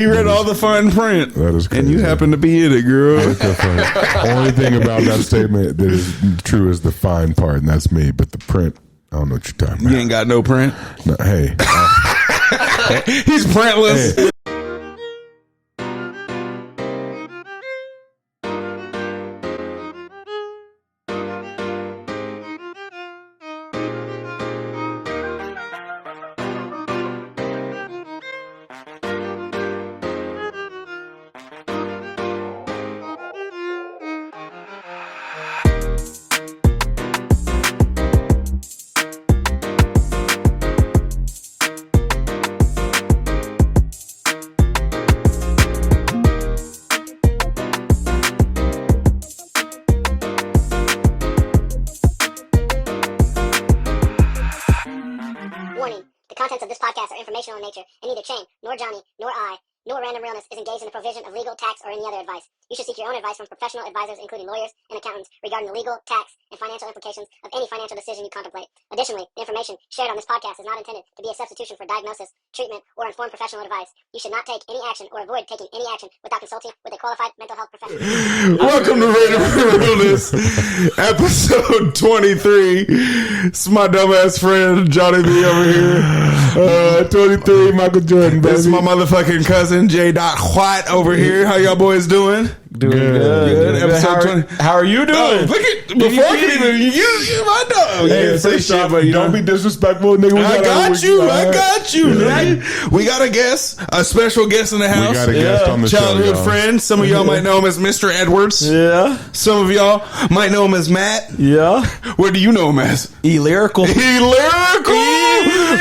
He read all the fine print. That is crazy. And you happen to be in it, girl. Only thing about that statement that is true is the fine part, and that's me. But the print, I don't know what you're talking about. You ain't got no print? No, hey. He's printless. Hey. Warning, the contents of this podcast are informational in nature, and neither Chang, nor Johnny, nor I, nor Random Realness is engaged in the provision of legal, tax, or any other advice. You should seek your own advice from professional advisors, including lawyers and accountants, regarding the legal, tax, and financial implications of any financial decision you contemplate. Additionally, the information shared on this podcast is not intended to be a substitution for diagnosis, treatment, or informed professional advice. You should not take any action or avoid taking any action without consulting with a qualified mental health professional. Welcome to Random Realness, episode 23. It's my dumbass friend, Johnny B over here. 23, Michael Jordan, baby. That's my motherfucking cousin, J. White over here. How y'all boys doing? Doing good. Episode 20. How are you doing? Oh, look at, before I can even, you my dog. Hey, first off, don't be disrespectful, nigga. I got you, nigga. We got a guest, a special guest in the house. We got a guest on the childhood show, friend. Some of y'all might know him as Mr. Edwards. Yeah. Some of y'all might know him as Matt. Yeah. What do you know him as? E-Lyrical. E-Lyrical.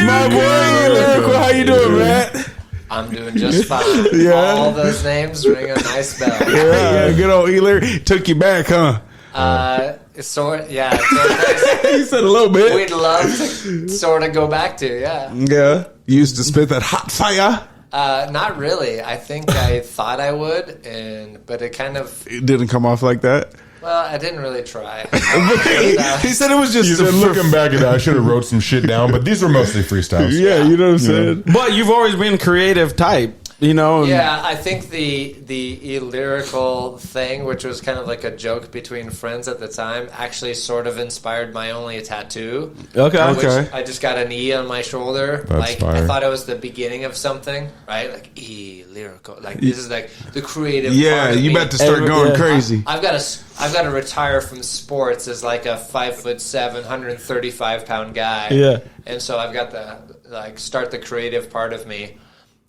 My boy E-Lyrical. How you doing, Matt? I'm doing just fine. Yeah. All those names ring a nice bell. Yeah, good old E-Lyrical. Took you back, huh? Yeah. He said a little bit. We'd love to sort of go back to, yeah. Yeah. You used to spit that hot fire. Not really. I think I thought I would, but it kind of... It didn't come off like that. Well, I didn't really try. He said it was just... He said, looking back at that, I should have wrote some shit down, but these were mostly freestyles. Yeah, you know what I'm saying? But you've always been creative type, you know? Yeah, I think the lyrical thing, which was kind of like a joke between friends at the time, actually sort of inspired my only tattoo. Okay. I just got an E on my shoulder. That's fire. I thought it was the beginning of something, right? Like lyrical. Like this is like the creative. Yeah, part of you me. about to start going crazy. I've got to retire from sports as like a 5'7", 135-pound guy. Yeah. And so I've got to start the creative part of me,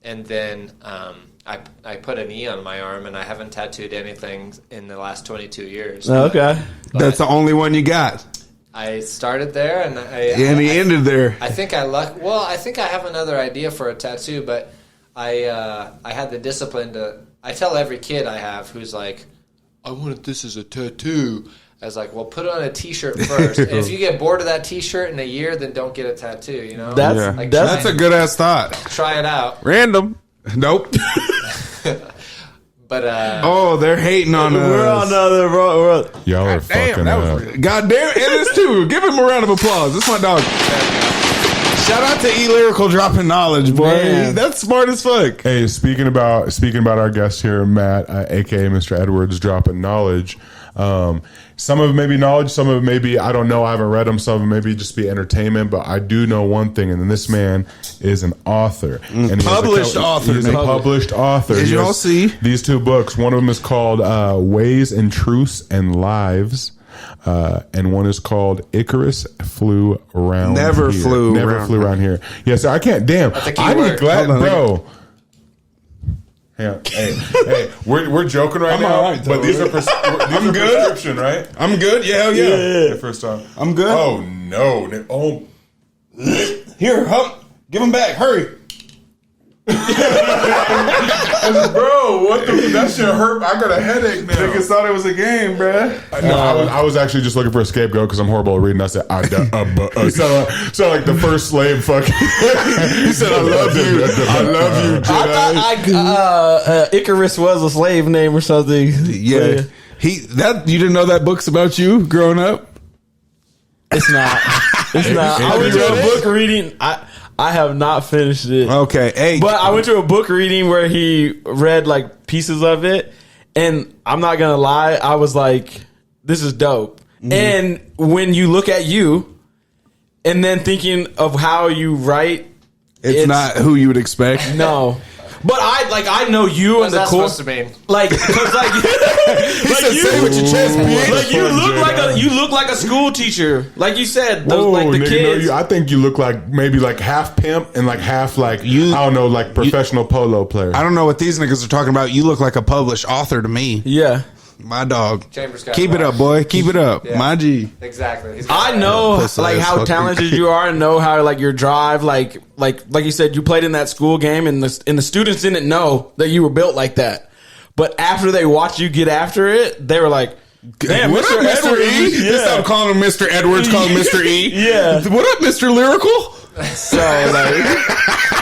and then I put an E on my arm, and I haven't tattooed anything in the last 22 years. Okay. That's the only one you got. I started there, and he ended there. I think I think I have another idea for a tattoo, but I had the discipline to. I tell every kid I have who's like, I wanted this as a tattoo. I was like, well, put it on a T-shirt first. And if you get bored of that T-shirt in a year, then don't get a tattoo. You know, That's a good ass thought. Try it out. Random. Nope. But they're hating on us. We're on another road. Y'all are fucking up. Goddamn, it is too. Give him a round of applause. This is my dog. Shout out to E-Lyrical dropping knowledge, boy. Man. That's smart as fuck. Hey, speaking about our guest here, Matt, aka Mr. Edwards, dropping knowledge. Some of it may be knowledge, some of it may be, I don't know, I haven't read them, some of it may be just be entertainment, but I do know one thing, and this man is an author. And Published author. He's a published author. As y'all see. These two books, one of them is called Ways and Truths and Lives, and one is called Icarus Flew Around Never Here. flew Never around flew around here. Yeah, so I can't, damn. That's a key I word. need glad, Hold on, bro. Hey, we're joking right I'm now, all right, but these are I'm good. prescription, right? I'm good. Yeah, hell yeah. First time. I'm good. Oh no! Oh, Here, hump. Give him back. Hurry. bro, what the? That shit hurt. I got a headache now. Niggas thought it was a game, bruh. No, I was actually just looking for a scapegoat because I'm horrible at reading. I said, so like the first slave fucking. He said, I love you. I love you, Jedi. I thought Icarus was a slave name or something. Yeah. You didn't know that book's about you growing up? It's not. It's not. I went to a book reading. I have not finished it. Okay, hey, But I went to a book reading where he read like pieces of it, and I'm not gonna lie, I was like, "This is dope." And when you look at you, and then thinking of how you write, it's not who you would expect. No. But I know you and the What's that cool, supposed to mean? like, cause like, He said, "Say it with your chest, bitch." like you look like a school teacher, like you said, Whoa, like the nigga, kids. I think you look like maybe like half pimp and like half like I don't know, like professional polo player. I don't know what these niggas are talking about. You look like a published author to me. Yeah, My dog. Chambers got Keep it up, boy. Keep it up. Yeah. My G. Exactly. He's got I that. know Pussy like ass how fucker. talented you are, and know how like your drive, like you said, you played in that school game, and the students didn't know that you were built like that. But after they watched you get after it, they were like, "Damn, What up, Mr. E? Yeah. They stopped calling him Mr. Edwards, call him Mr. E. Yeah. What up, Mr. Lyrical? So like,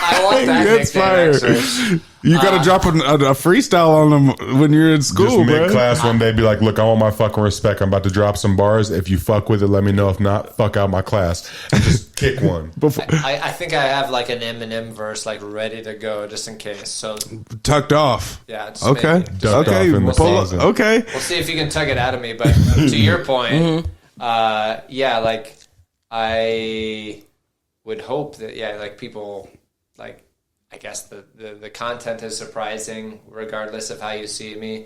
I want that That's nickname, fire. actually. You gotta drop a freestyle on them when you're in Just school, mid bro. class one day, be like, "Look, I want my fucking respect. I'm about to drop some bars. If you fuck with it, let me know. If not, fuck out my class and just kick one." I think I have like an Eminem verse like ready to go just in case. So Tucked off. yeah, just Okay. maybe. Ducked Okay. off in the Pull up. season. Okay. We'll see if you can tug it out of me. But to your point, yeah, like I would hope that like people like. I guess the content is surprising regardless of how you see me.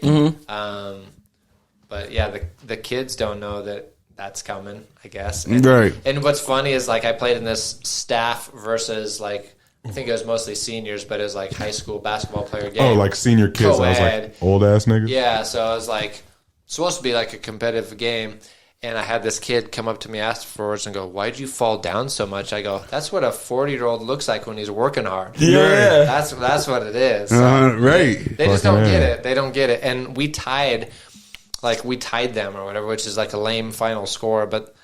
But yeah, the kids don't know that that's coming, I guess. And, Right. And what's funny is like I played in this staff versus like I think it was mostly seniors, but it was like high school basketball player game. Oh, like senior kids. I was Co-ed. like, old ass niggas. Yeah, so I was like supposed to be like a competitive game. And I had this kid come up to me afterwards and go, "Why'd you fall down so much?" I go, "That's what a 40-year-old looks like when he's working hard." yeah. That's what it is. So Right. they just Fucking don't get yeah. it. They don't get it. And we tied them or whatever, which is like a lame final score. But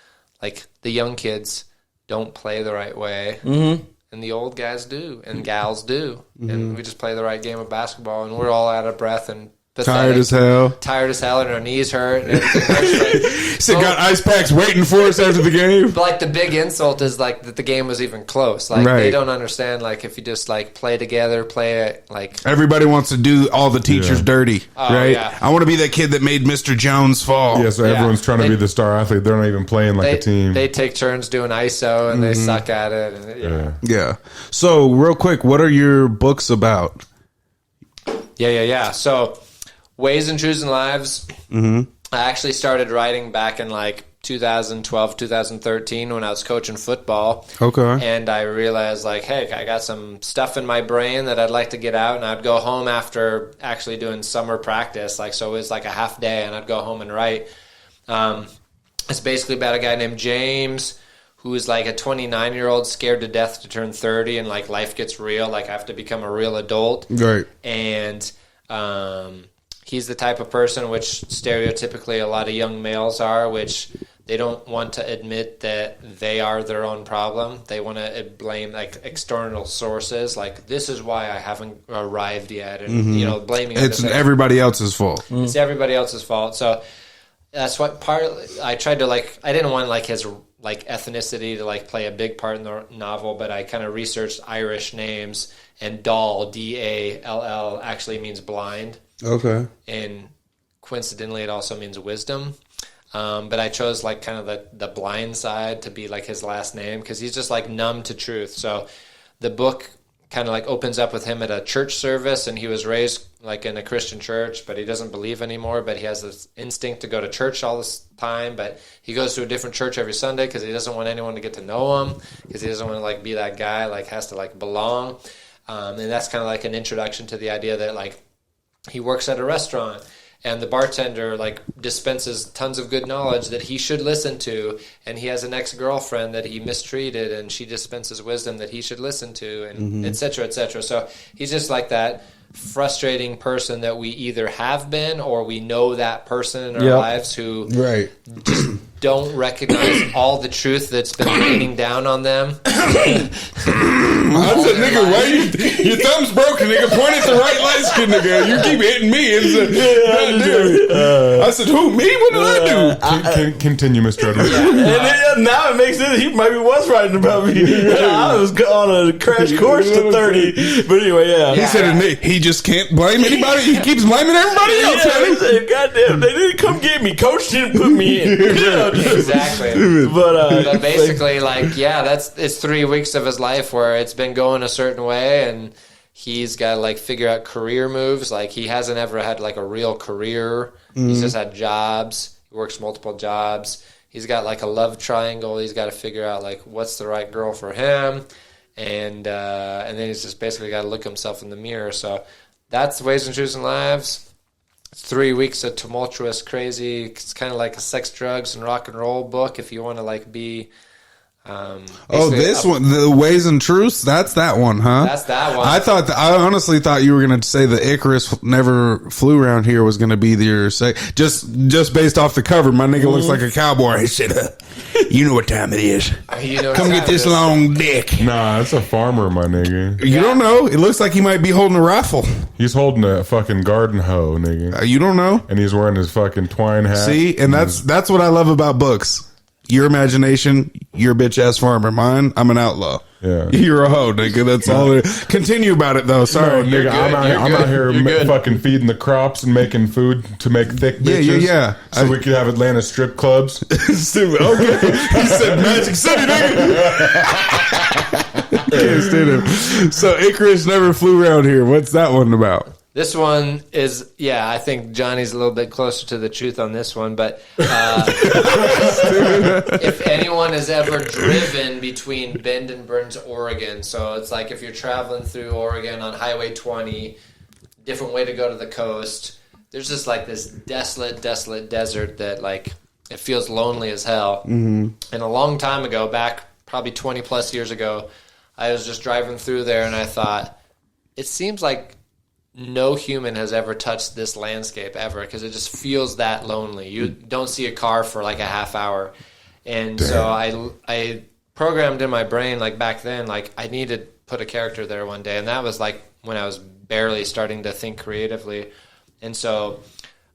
like the young kids don't play the right way, and the old guys do, and gals do, and we just play the right game of basketball, and we're all out of breath and Tired as hell. tired as hell, and our knees hurt. And everything. Still got ice packs waiting for us after the game. But like the big insult is like that the game was even close. Like Right. they don't understand. Like if you just like play together, play it like. Everybody wants to do all the teachers Yeah. dirty, right? yeah. I want to be that kid that made Mr. Jones fall. Yeah, so Yeah. everyone's trying to They- be the star athlete. They're not even playing like a team. They take turns doing ISO and they suck at it. And yeah. Yeah. So, real quick, what are your books about? Yeah. So, Ways and Choosing Lives. I actually started writing back in like 2012, 2013 when I was coaching football. Okay. And I realized like, hey, I got some stuff in my brain that I'd like to get out. And I'd go home after actually doing summer practice. Like, so it was like a half day and I'd go home and write. It's basically about a guy named James who is like a 29-year-old scared to death to turn 30 and like life gets real. Like I have to become a real adult. Right. And he's the type of person which stereotypically a lot of young males are, which they don't want to admit that they are their own problem. They want to blame like external sources, like this is why I haven't arrived yet, and you know, blaming It's other things. everybody else's fault. It's everybody else's fault. So that's what I tried to like. I didn't want like his like ethnicity to like play a big part in the novel, but I kind of researched Irish names, and Dall, D-A-L-L, actually means blind. Okay. And coincidentally it also means wisdom, but I chose like kind of the blind side to be like his last name because he's just like numb to truth. So the book kind of like opens up with him at a church service, and he was raised like in a Christian church, but he doesn't believe anymore, but he has this instinct to go to church all this time, but he goes to a different church every Sunday because he doesn't want anyone to get to know him, because he doesn't want to like be that guy, like has to like belong. And that's kind of like an introduction to the idea that like he works at a restaurant and the bartender like dispenses tons of good knowledge that he should listen to, and he has an ex-girlfriend that he mistreated and she dispenses wisdom that he should listen to, and et cetera, et cetera. So he's just like that frustrating person that we either have been or we know that person in our Yep. lives who Right. don't recognize all the truth that's been raining down on them. I said, nigga, why your thumb's broken, nigga? Point at the right light skin, nigga. You keep hitting me. And said, I said, who, me? What did I do? Continue, Mr. Edwards. And then, now it makes sense. He maybe was writing about me. I was on a crash course to 30. But anyway, He said he just can't blame anybody. He keeps blaming everybody else. He said, goddamn, they didn't come get me. Coach didn't put me in. Exactly. But basically, it's 3 weeks of his life where it's been going a certain way, and he's got to figure out career moves. Like, he hasn't ever had a real career. He's just had jobs. He works multiple jobs. He's got a love triangle. He's got to figure out what's the right girl for him, and then he's just basically got to look himself in the mirror. So that's Ways and Choosing Lives. It's 3 weeks of tumultuous, crazy. It's kind of like a sex, drugs, and rock and roll book. If you want to be, this one, the Ways and Truths. That's that one, huh? That's that one. I honestly thought you were going to say the Icarus never flew around here was going to be your say. Just based off the cover, my nigga looks like a cowboy. He said, "You know what time it is? Come get this long dick." Nah, it's a farmer, my nigga. You don't know. It looks like he might be holding a rifle. He's holding a fucking garden hoe, nigga. You don't know. And he's wearing his fucking twine hat. See, and that's what I love about books. Your imagination, you're a bitch ass farmer. Mine, I'm an outlaw. Yeah. You're a hoe, nigga. That's all. Continue about it though. Sorry, no, nigga. I'm out here fucking feeding the crops and making food to make thick bitches. Yeah. So we could have Atlanta strip clubs. Stupid. Okay. He said Magic City, nigga. Can't stand him. So Icarus never flew around here. What's that one about? This one is, I think Johnny's a little bit closer to the truth on this one, but if anyone has ever driven between Bend and Burns, Oregon, so it's like if you're traveling through Oregon on Highway 20, different way to go to the coast, there's just this desolate desert that it feels lonely as hell. Mm-hmm. And a long time ago, back probably 20 plus years ago, I was just driving through there and I thought, it seems like no human has ever touched this landscape ever because it just feels that lonely. You don't see a car for a half hour. And so I programmed in my brain back then, I need to put a character there one day. And that was when I was barely starting to think creatively. And so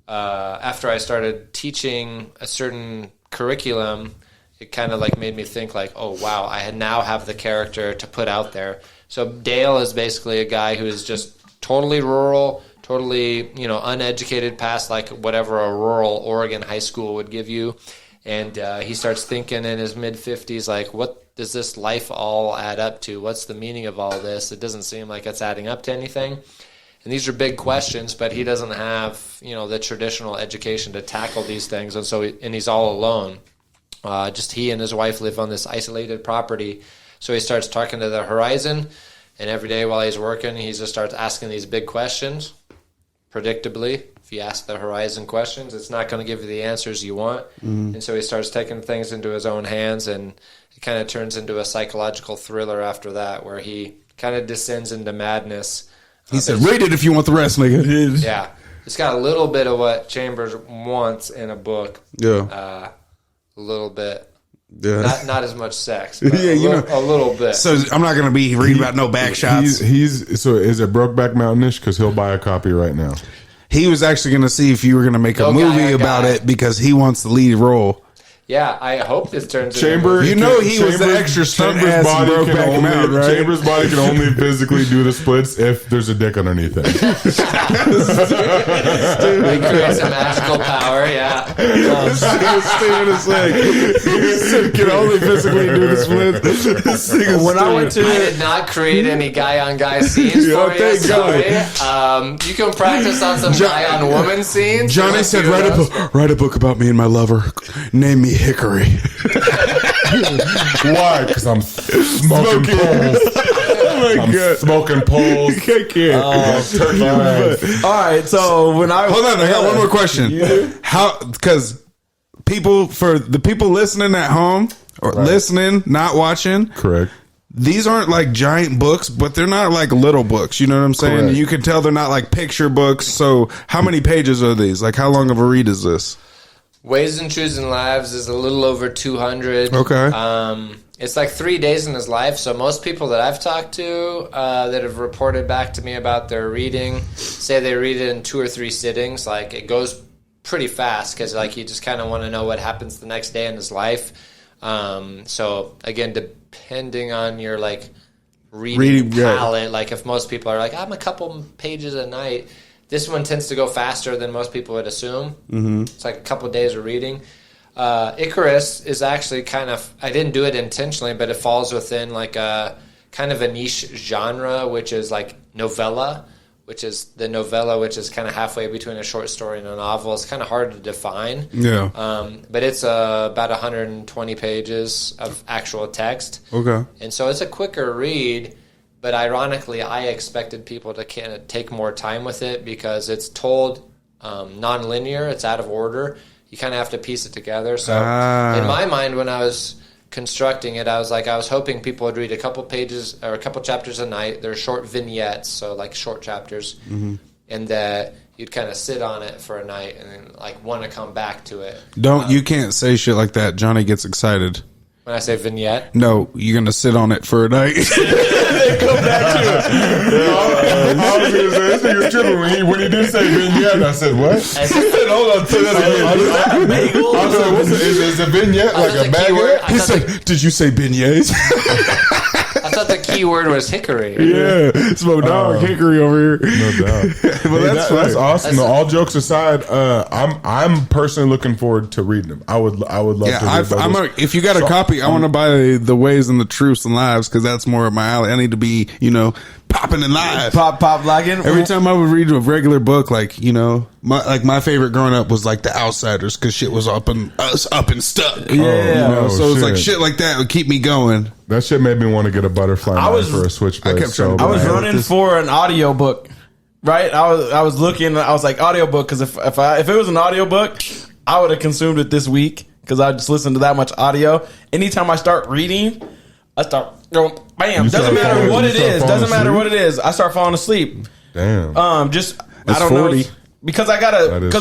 after I started teaching a certain curriculum, it kind of made me think oh, wow, I now have the character to put out there. So Dale is basically a guy who is just totally rural, totally, uneducated past whatever a rural Oregon high school would give you. And he starts thinking in his mid-50s, what does this life all add up to? What's the meaning of all this? It doesn't seem like it's adding up to anything. And these are big questions, but he doesn't have, the traditional education to tackle these things. And so he's all alone. Just he and his wife live on this isolated property. So he starts talking to the horizon. And every day while he's working, he just starts asking these big questions. Predictably, if you ask the horizon questions, it's not going to give you the answers you want. Mm-hmm. And so he starts taking things into his own hands, and it kind of turns into a psychological thriller after that, where he kind of descends into madness. He said, read it if you want the rest, nigga. Yeah. It's got a little bit of what Chambers wants in a book. Yeah. A little bit. Yeah. Not as much sex, but a little bit. So I'm not going to be reading about no back shots. So is it Brokeback Mountain-ish? Because he'll buy a copy right now. He was actually going to see if you were going to make a movie about it because he wants the lead role. Yeah, I hope this turns Chamber. He was the extra stunt ass in Brokeback Mountain, right? Chamber's body can only physically do the splits if there's a dick underneath it. He creates a magical power, yeah. He can only physically do the splits. I did not create any guy-on-guy scenes for you, sorry. You can practice on some guy-on-woman scenes. Johnny said, write a book about me and my lover. Name me Hickory. Why? Because I'm smoking poles. Oh my God. Smoking poles. Turkey. all right, so when I hold on, I got one more question. How? Because for the people listening at home or listening, not watching, correct. These aren't giant books, but they're not little books. You know what I'm saying? Correct. You can tell they're not picture books. So how many pages are these? How long of a read is this? Ways and Choosing Lives is a little over 200. Okay. It's like 3 days in his life. So most people that I've talked to that have reported back to me about their reading say they read it in 2 or 3 sittings. Like it goes pretty fast because like you just kind of want to know what happens the next day in his life. So again, depending on your like reading palette, like if most people are like, I'm a couple pages a night, this one tends to go faster than most people would assume. Mm-hmm. It's like a couple days of reading. Icarus is actually kind of, I didn't do it intentionally, but it falls within like a kind of a niche genre, which is like novella, which is kind of halfway between a short story and a novel. It's kind of hard to define. Yeah. But it's about 120 pages of actual text. Okay. And so it's a quicker read, but ironically, I expected people to kind of take more time with it because it's told non-linear. It's out of order. You kind of have to piece it together. So in my mind, when I was constructing it, I was hoping people would read a couple pages or a couple chapters a night. They're short vignettes, so like short chapters, and that you'd kind of sit on it for a night and then like want to come back to it. You can't say shit like that. Johnny gets excited. When I say vignette? No, you're going to sit on it for a night. Come back to it. I was going to say, this nigga's tripping. When he did say vignette, I said, what? I said, Hold on, say that again. I said, what's is a vignette like a baguette? He said, did you say beignets? I thought the key word was hickory. Yeah, smoke dog hickory over here. No doubt. Well, That's awesome. All jokes aside, I'm personally looking forward to reading them. I would love to read those. If you got a copy, I want to buy the Ways and the Truths and Lives because that's more of my alley. I need to be, popping and live. Pop, locking. Every time I would read a regular book, like, my favorite growing up was like The Outsiders because shit was up and stuck. Yeah. So it was like shit like that would keep me going. That shit made me want to get a butterfly knife for a switchblade. I was running for an audiobook, right? I was looking, I was like, audiobook, because if it was an audiobook, I would have consumed it this week because I just listened to that much audio. Anytime I start reading, I start going, bam. Doesn't matter what it is. I start falling asleep. Damn. That's I don't 40. know. Because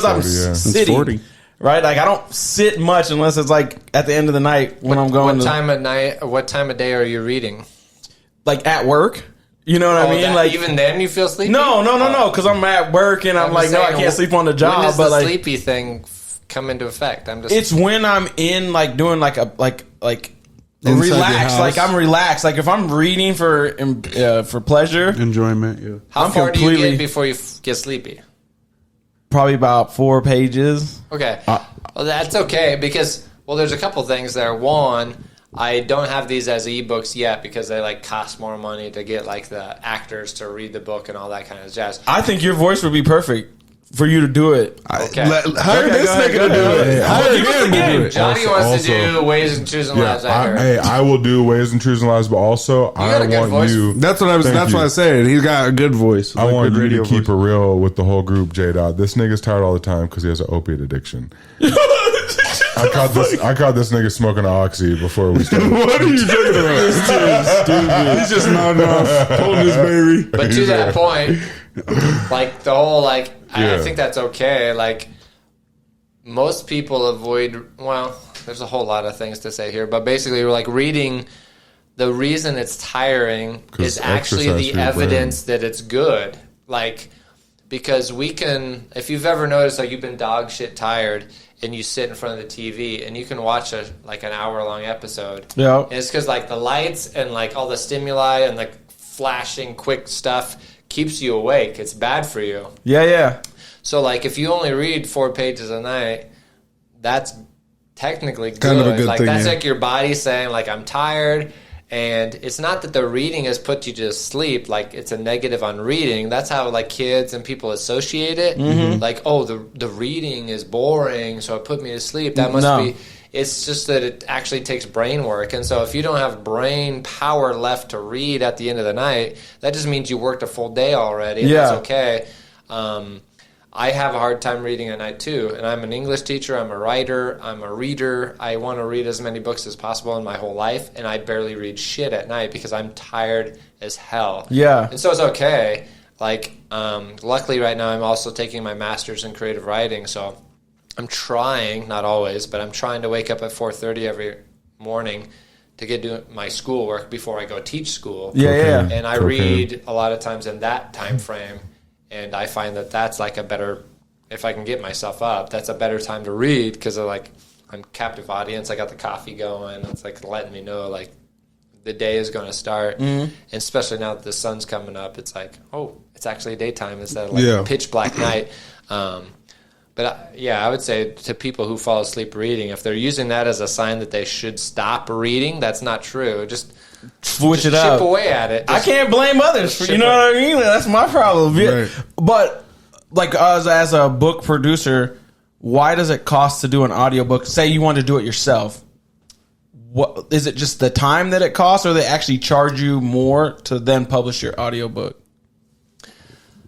I'm sitting. 40. Right? Like I don't sit much unless it's like at the end of the night when I'm going What time of day are you reading? like at work. You know what I mean? Like even then you feel sleepy? No, because I'm at work and I'm like, no, I can't sleep on the job. When does but the like sleepy thing come into effect? It's when I'm in like doing like a like Inside your relax. house. Like I'm relaxed. Like if I'm reading for pleasure, Enjoyment, yeah. How I'm far do you completely- get before you get sleepy? probably about 4 pages. Okay. Well, that's okay because, there's a couple things there. One, I don't have these as ebooks yet because they like cost more money to get like the actors to read the book and all that kind of jazz. I think your voice would be perfect for you to do it. Okay. Hire this nigga to do it. Hire him to do it. Johnny wants to do Ways and Choosing Lives. I will do Ways and Choosing Lives, but also got a I good want voice. you. That's what I was. Thank That's you. what I said. He's got a good voice. I want good you to keep voice. it real with the whole group, J. Dot. This nigga's tired all the time because he has an opiate addiction. I caught this nigga smoking an oxy before we started. What are you talking about? Stupid. He's just nodding off, holding his baby. But to that point, like the whole I think that's okay. Like most people avoid. Well, there's a whole lot of things to say here, but basically, we're like reading. The reason it's tiring is actually the evidence that it's good. Like because we can, if you've ever noticed, like you've been dog shit tired. And you sit in front of the TV and you can watch an hour-long episode. Yeah. And it's because like the lights and like all the stimuli and like flashing quick stuff keeps you awake. It's bad for you. Yeah. So like if you only read 4 pages a night, that's technically good. Kind of a good like thing, that's yeah. like your body saying like I'm tired. And it's not that the reading has put you to sleep, like it's a negative on reading. That's how like kids and people associate it. Mm-hmm. Like, the reading is boring, so it put me to sleep. That must be. It's just that it actually takes brain work. And so if you don't have brain power left to read at the end of the night, that just means you worked a full day already. And that's okay. I have a hard time reading at night too, and I'm an English teacher, I'm a writer, I'm a reader. I want to read as many books as possible in my whole life, and I barely read shit at night because I'm tired as hell. Yeah. And so it's okay. Like, luckily right now I'm also taking my master's in creative writing, so I'm trying, not always, but I'm trying to wake up at 4:30 every morning to get doing my schoolwork before I go teach school. Yeah. And I read a lot of times in that time frame, and I find that that's like a better, if I can get myself up, that's a better time to read because I'm captive audience. I got the coffee going. It's like letting me know like the day is going to start. And especially now that the sun's coming up, it's like, oh, it's actually daytime instead of like pitch black night. But I would say to people who fall asleep reading, if they're using that as a sign that they should stop reading, that's not true. Just switch it up. Chip away at it. I can't blame others for, you know what I mean? That's my problem. Right. But like as a book producer, why does it cost to do an audiobook? Say you want to do it yourself. What is it, just the time that it costs, or they actually charge you more to then publish your audiobook?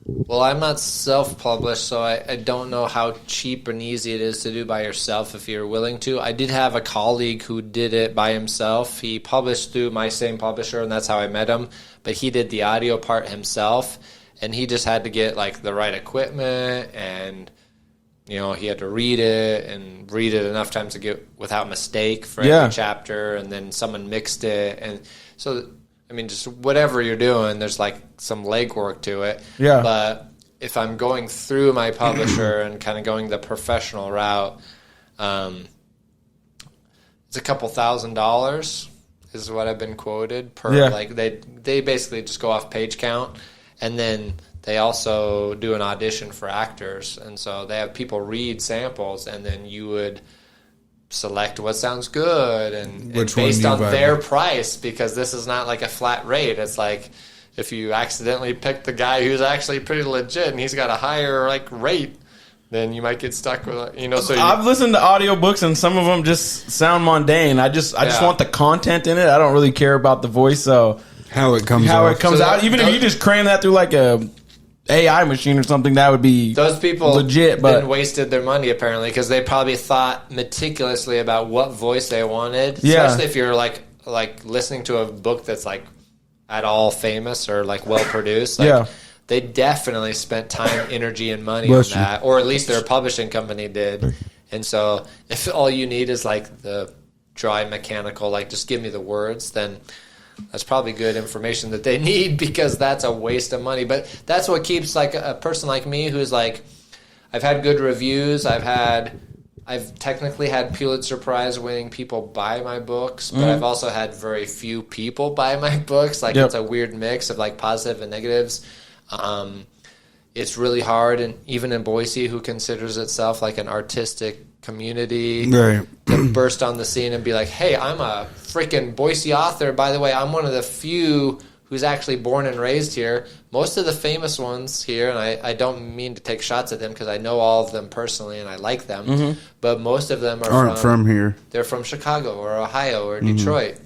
Well, I'm not self-published, so I don't know how cheap and easy it is to do by yourself if you're willing to. I did have a colleague who did it by himself. He published through my same publisher, and that's how I met him. But he did the audio part himself, and he just had to get like the right equipment, and you know, he had to read it enough times to get without mistake for every chapter, and then someone mixed it, and so. I mean, just whatever you're doing, there's like some legwork to it. Yeah. But if I'm going through my publisher and kind of going the professional route, it's a couple $1,000s is what I've been quoted per. Yeah. Like they basically just go off page count, and then they also do an audition for actors, and so they have people read samples, and then you would select what sounds good and based on their price, because this is not like a flat rate. It's like if you accidentally pick the guy who's actually pretty legit and he's got a higher like rate, then you might get stuck with it, So I've listened to audiobooks and some of them just sound mundane. I just want the content in it. I don't really care about the voice, so how it comes out. Even if you just cram that through like a AI machine or something, that would be those people legit, but wasted their money apparently because they probably thought meticulously about what voice they wanted. Especially if you're like listening to a book that's like at all famous or like well produced. They definitely spent time, energy, and money on that, or at least their publishing company did. And so, if all you need is like the dry mechanical, like just give me the words, then that's probably good information that they need, because that's a waste of money. But that's what keeps like a person like me who's like, I've had good reviews. I've technically had Pulitzer Prize winning people buy my books, but I've also had very few people buy my books. Like it's a weird mix of like positive and negatives. It's really hard, and even in Boise, who considers itself like an artistic community, to burst on the scene and be like, hey, I'm a freaking Boise author. By the way, I'm one of the few who's actually born and raised here. Most of the famous ones here, and I don't mean to take shots at them because I know all of them personally and I like them, but most of them aren't from here. They're from Chicago or Ohio or Detroit.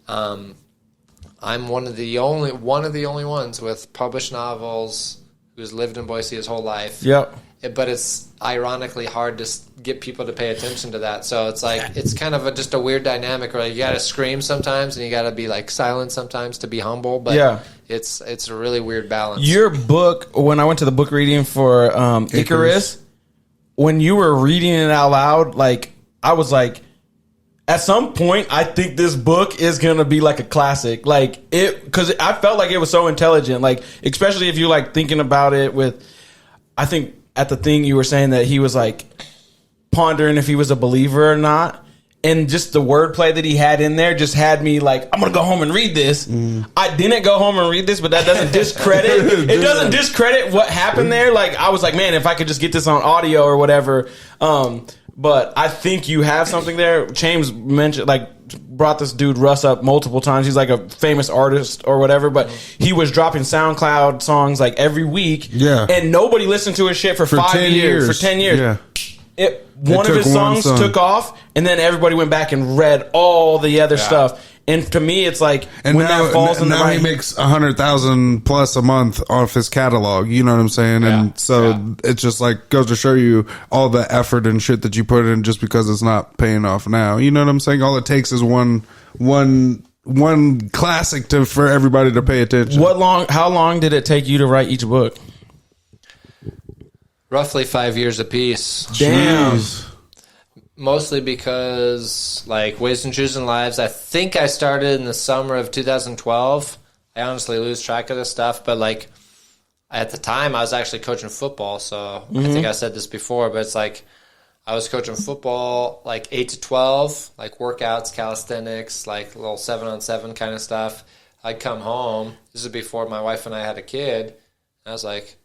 I'm one of the only ones with published novels who's lived in Boise his whole life. Yep. But it's ironically hard to get people to pay attention to that. So it's like it's kind of just a weird dynamic where you got to scream sometimes and you got to be like silent sometimes to be humble. But it's a really weird balance. Your book, when I went to the book reading for Icarus, when you were reading it out loud, like I was like, at some point, I think this book is going to be like a classic. Like it, because I felt like it was so intelligent. Like, especially if you're like thinking about it with, I think at the thing you were saying that he was like pondering if he was a believer or not. And just the wordplay that he had in there just had me like, I'm going to go home and read this. I didn't go home and read this, but that doesn't discredit what happened there. Like, I was like, man, if I could just get this on audio or whatever. But I think you have something there. James mentioned, brought this dude Russ up multiple times. He's like a famous artist or whatever, but he was dropping SoundCloud songs like every week. Yeah. And nobody listened to his shit for 5 years. For 10 years. Yeah. One of his songs took off, and then everybody went back and read all the other stuff. And to me, it's like, and when now, that falls in the right, he makes $100,000 plus a month off his catalog. You know what I'm saying? And so it's just like goes to show you all the effort and shit that you put in just because it's not paying off now. You know what I'm saying? All it takes is one classic for everybody to pay attention. How long did it take you to write each book? Roughly 5 years apiece. Damn. mostly because, like, Ways and Choosing Lives, I think I started in the summer of 2012. I honestly lose track of this stuff, but, like, at the time, I was actually coaching football, so I think I said this before, but it's like I was coaching football, like, 8 to 12, like, workouts, calisthenics, like, little 7-on-7 kind of stuff. I'd come home. This is before my wife and I had a kid. And I was like,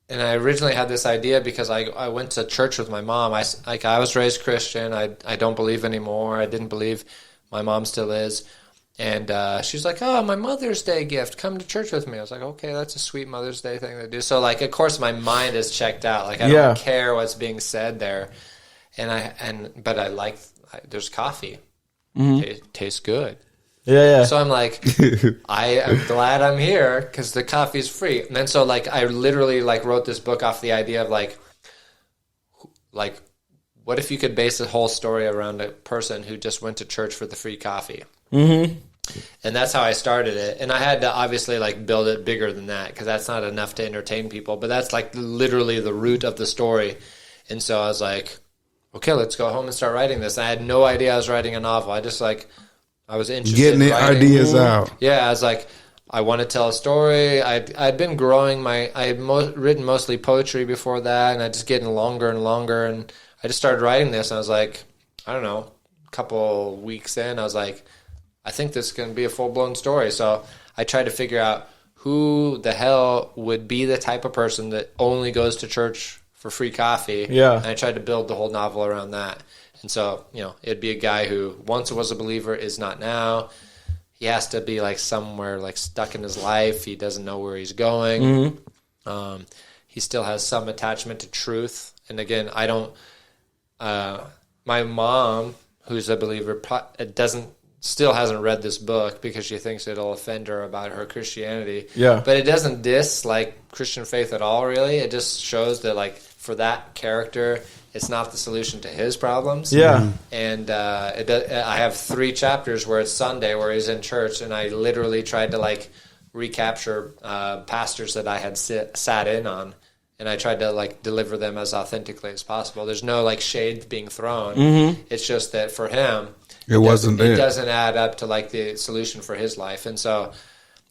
and I originally had this idea because I went to church with my mom. I was raised Christian. I don't believe anymore. I didn't believe. My mom still is. And she's like, oh, my Mother's Day gift. Come to church with me. I was like, okay, that's a sweet Mother's Day thing to do. So, like, of course, my mind is checked out. Like, I don't care what's being said there. But I like, there's coffee. It tastes good. Yeah. So I'm like, I am glad I'm here because the coffee's free. And then so, like, I literally, like, wrote this book off the idea of, like, what if you could base the whole story around a person who just went to church for the free coffee? Mm-hmm. And that's how I started it. And I had to obviously, like, build it bigger than that because that's not enough to entertain people. But that's, like, literally the root of the story. And so I was like, okay, let's go home and start writing this. And I had no idea I was writing a novel. I was interested Getting in the writing. ideas out. Yeah, I was like, I want to tell a story. I'd been growing I had written mostly poetry before that, and I just getting longer and longer. And I just started writing this, and I was like, I don't know, a couple weeks in, I was like, I think this is going to be a full-blown story. So I tried to figure out who the hell would be the type of person that only goes to church for free coffee. Yeah. And I tried to build the whole novel around that. And so, it'd be a guy who once was a believer, is not now. He has to be, like, somewhere, like, stuck in his life. He doesn't know where he's going. Mm-hmm. He still has some attachment to truth. And again, I don't... my mom, who's a believer, still hasn't read this book because she thinks it'll offend her about her Christianity. Yeah. But it doesn't diss, like, Christian faith at all, really. It just shows that, like, for that character, it's not the solution to his problems. Yeah. And I have 3 chapters where it's Sunday, where he's in church, and I literally tried to, like, recapture pastors that I had sat in on, and I tried to, like, deliver them as authentically as possible. There's no, like, shade being thrown. Mm-hmm. It's just that for him, it doesn't add up to, like, the solution for his life. And so,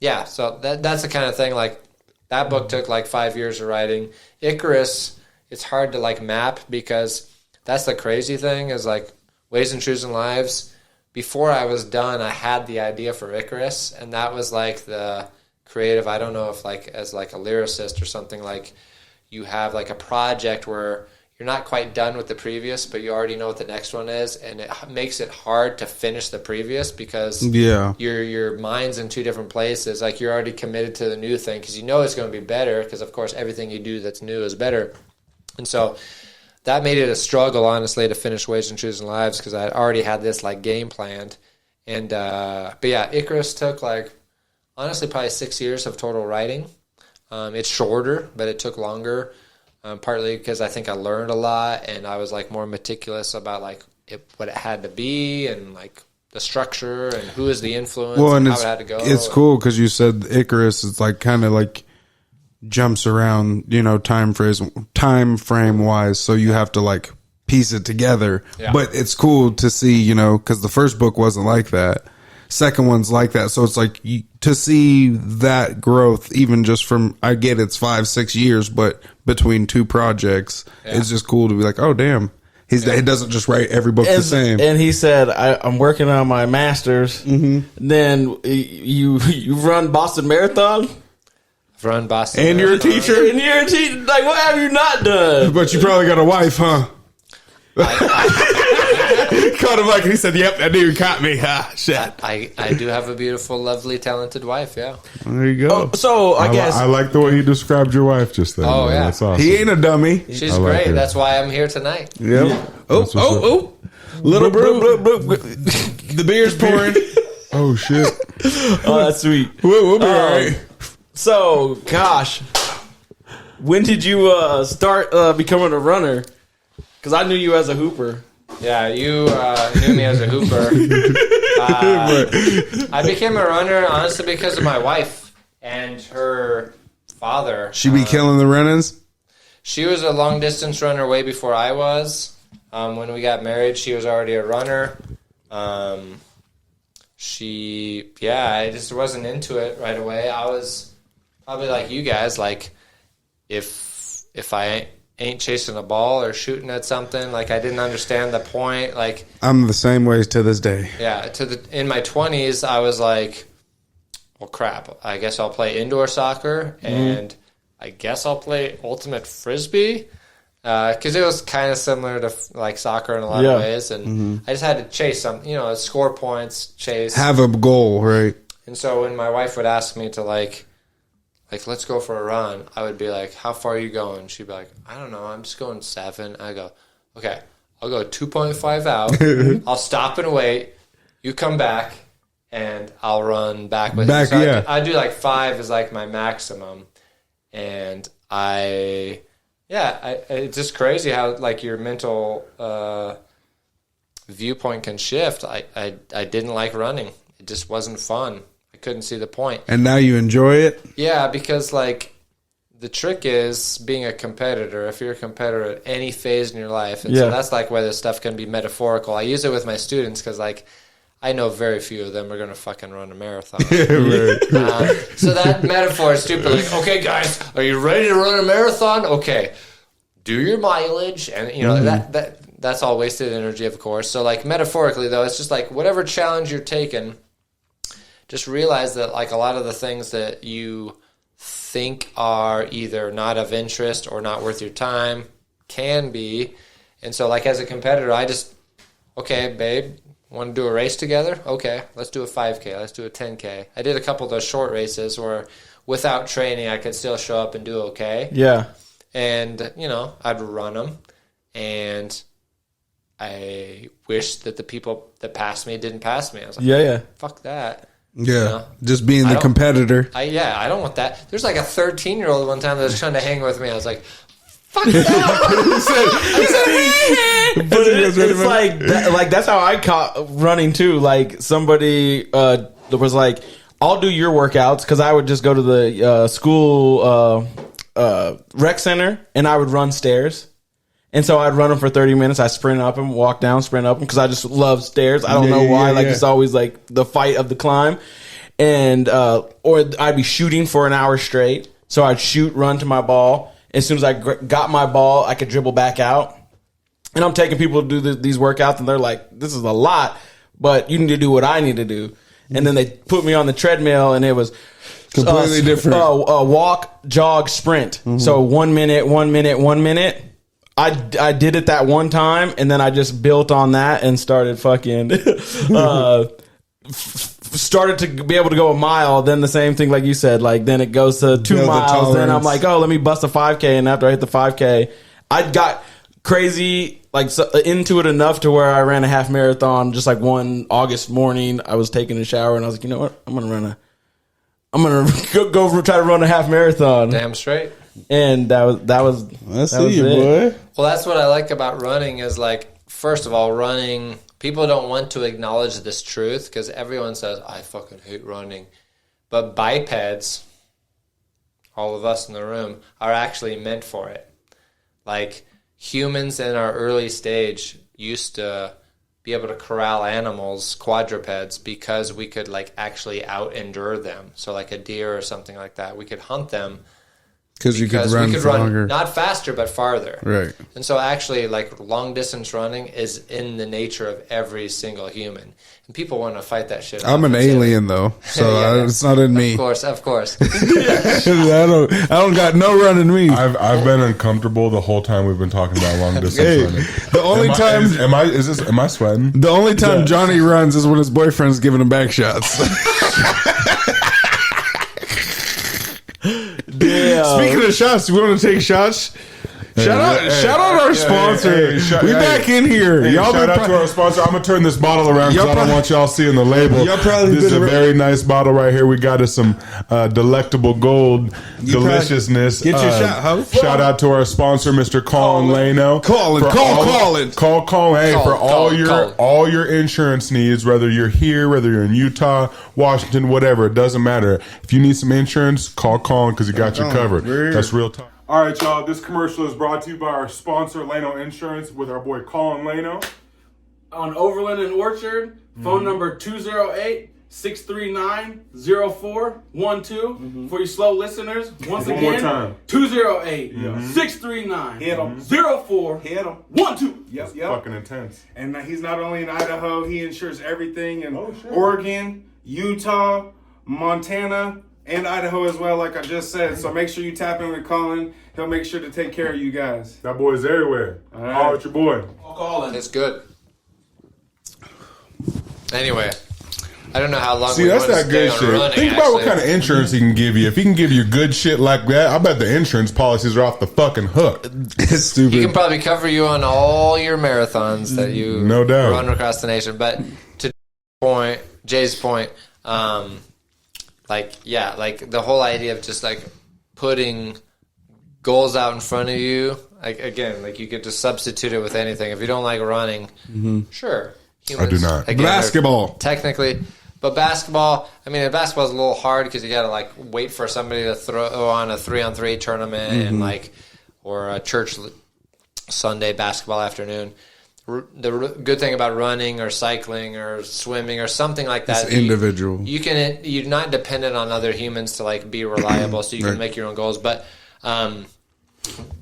yeah, so that's the kind of thing, like, that book took, like, 5 years of writing. Icarus, it's hard to, like, map because that's the crazy thing is, like, Ways and Choosing Lives. Before I was done, I had the idea for Icarus, and that was, like, the creative. I don't know if, like, as, like, a lyricist or something, like, you have, like, a project where you're not quite done with the previous, but you already know what the next one is, and it makes it hard to finish the previous because your mind's in 2 different places. Like, you're already committed to the new thing because you know it's going to be better because, of course, everything you do that's new is better. And so that made it a struggle, honestly, to finish Ways and Choosing Lives because I already had this, like, game planned. And but yeah, Icarus took, like, honestly, probably 6 years of total writing. It's shorter, but it took longer, partly because I think I learned a lot and I was, like, more meticulous about, like, what it had to be and, like, the structure and who is the influence and how it had to go. It's cool because you said Icarus is, like, kind of, like, jumps around, time frame wise, so you have to, like, piece it together. Yeah. But it's cool to see, because the first book wasn't like that. Second one's like that. So it's like to see that growth, even just from, I get it's 5-6 years, but between 2 projects, it's just cool to be like, oh, damn. He doesn't just write every book the same. And he said, I'm working on my master's. Mm-hmm. Then you run Boston Marathon? I've run Boston and Marathon. You're a teacher? And you're a teacher. Like, what have you not done? But you probably got a wife, huh? Caught him like he said, "Yep, that dude caught me." Shit. I do have a beautiful, lovely, talented wife. Yeah. There you go. So I guess I like the way he described your wife just then. Oh, man. yeah. That's awesome. He ain't a dummy. She's great. That's why I'm here tonight. Yep. Yeah. Oh. Little the beer's pouring. Oh shit. Oh, that's sweet. We'll be all right. So, gosh, when did you start becoming a runner? Because I knew you as a hooper. Yeah, you knew me as a hooper. I became a runner, honestly, because of my wife and her father. She be killing the run-ins? She was a long-distance runner way before I was. When we got married, she was already a runner. I just wasn't into it right away. I was probably like you guys, like if I ain't chasing a ball or shooting at something, like I didn't understand the point. Like I'm the same way to this day. Yeah, in my 20s, I was like, well, crap. I guess I'll play indoor soccer, and I guess I'll play ultimate frisbee. Because it was kind of similar to like soccer in a lot of ways, and I just had to chase some, score points, chase, have a goal, right? And so when my wife would ask me to like let's go for a run, I would be like, "How far are you going?" She'd be like, "I don't know, I'm just going 7." I go, "Okay, I'll go 2.5 out. I'll stop and wait. You come back, and I'll run back with you." So I do like 5 is like my maximum, and it's just crazy how like your mental viewpoint can shift. I didn't like running. It just wasn't fun. I couldn't see the point. And now you enjoy it? Yeah, because like the trick is being a competitor. If you're a competitor at any phase in your life, and so that's like where this stuff can be metaphorical. I use it with my students because like I know very few of them are going to fucking run a marathon. So that metaphor is stupid. Like, okay, guys, are you ready to run a marathon? Okay, do your mileage. And, that's all wasted energy, of course. So, like, metaphorically, though, it's just like whatever challenge you're taking, just realize that, like, a lot of the things that you think are either not of interest or not worth your time can be. And so, like, as a competitor, okay, babe, want to do a race together? Okay, let's do a 5K. Let's do a 10K. I did a couple of those short races where without training I could still show up and do okay. Yeah. And, I'd run them. And I wish that the people that passed me didn't pass me. I was like, fuck that. Yeah, just being the competitor. I don't want that. There's like a 13-year-old one time that was trying to hang with me. I was like, fuck that. But it's like that's how I caught running too. Like somebody was like, I'll do your workouts, because I would just go to the school rec center and I would run stairs. And so I'd run them for 30 minutes. I sprint up them, walk down, sprint up them, because I just love stairs. I don't know why. It's always like the fight of the climb. And or I'd be shooting for an hour straight. So I'd shoot, run to my ball. As soon as I got my ball, I could dribble back out. And I'm taking people to do these workouts, and they're like, this is a lot, but you need to do what I need to do. And then they put me on the treadmill, and it was completely different. Walk, jog, sprint. So 1 minute, 1 minute, 1 minute. I did it that one time, and then I just built on that and started fucking started to be able to go a mile. Then the same thing, like you said, like then it goes to 2 miles. Then I'm like, oh, let me bust a 5K. And after I hit the 5K, I got crazy, like into it enough to where I ran a half marathon. Just like one August morning, I was taking a shower and I was like, you know what, I'm gonna go try to run a half marathon. Damn straight. And that was I see you, boy. Well, that's what I like about running is, like, first of all, running, people don't want to acknowledge this truth because everyone says, I fucking hate running. But bipeds, all of us in the room, are actually meant for it. Like, humans in our early stage used to be able to corral animals, quadrupeds, because we could, like, actually out-endure them. So, like a deer or something like that, we could hunt them. Because you could run longer. Not faster, but farther. Right. And so actually, like, long-distance running is in the nature of every single human. And people want to fight that shit. I'm an alien, though, so it's not in me. Of course. I don't got no run in me. I've been uncomfortable the whole time we've been talking about long distance running. The only am I sweating? The only time Johnny runs is when his boyfriend's giving him back shots. Speaking of shots, do we want to take shots? Shout out our sponsor. We back in here. Shout out to our sponsor. I'm gonna turn this bottle around because I don't want y'all seeing the label. This is a very nice bottle right here. We got us some delectable gold deliciousness. Get your shot, ho. Shout out to our sponsor, Mr. Colin Lano. Call Colin. Hey, for all your insurance needs, whether you're here, whether you're in Utah, Washington, whatever, it doesn't matter. If you need some insurance, call Colin because he got you covered. That's real talk. All right, y'all. This commercial is brought to you by our sponsor, Lano Insurance, with our boy Colin Lano. On Overland and Orchard, phone number 208-639-0412. For you slow listeners, once One again, more time. 208-639-0412. Yep. Fucking intense. And he's not only in Idaho, he insures everything in Oregon, Utah, Montana, and Idaho as well, like I just said. So make sure you tap in with Colin. He'll make sure to take care of you guys. That boy's everywhere. All right. Holler at your boy. Colin. It's good. Anyway, I don't know how long See, we that's want to that stay good on shit. running, Think about what actually. kind of insurance he can give you. If he can give you good shit like that, I bet the insurance policies are off the fucking hook. It's stupid. He can probably cover you on all your marathons that you No doubt. run across the nation. But to Jay's point, like the whole idea of just like putting goals out in front of you, like again, like you could just substitute it with anything. If you don't like running, sure. I do not. Again, Basketball. technically, but basketball. I mean, basketball is a little hard because you got to like wait for somebody to throw on a 3-on-3 tournament and like or a church Sunday basketball afternoon. The good thing about running or cycling or swimming or something like that, It's individual. you're not dependent on other humans to like be reliable, so you can make your own goals. But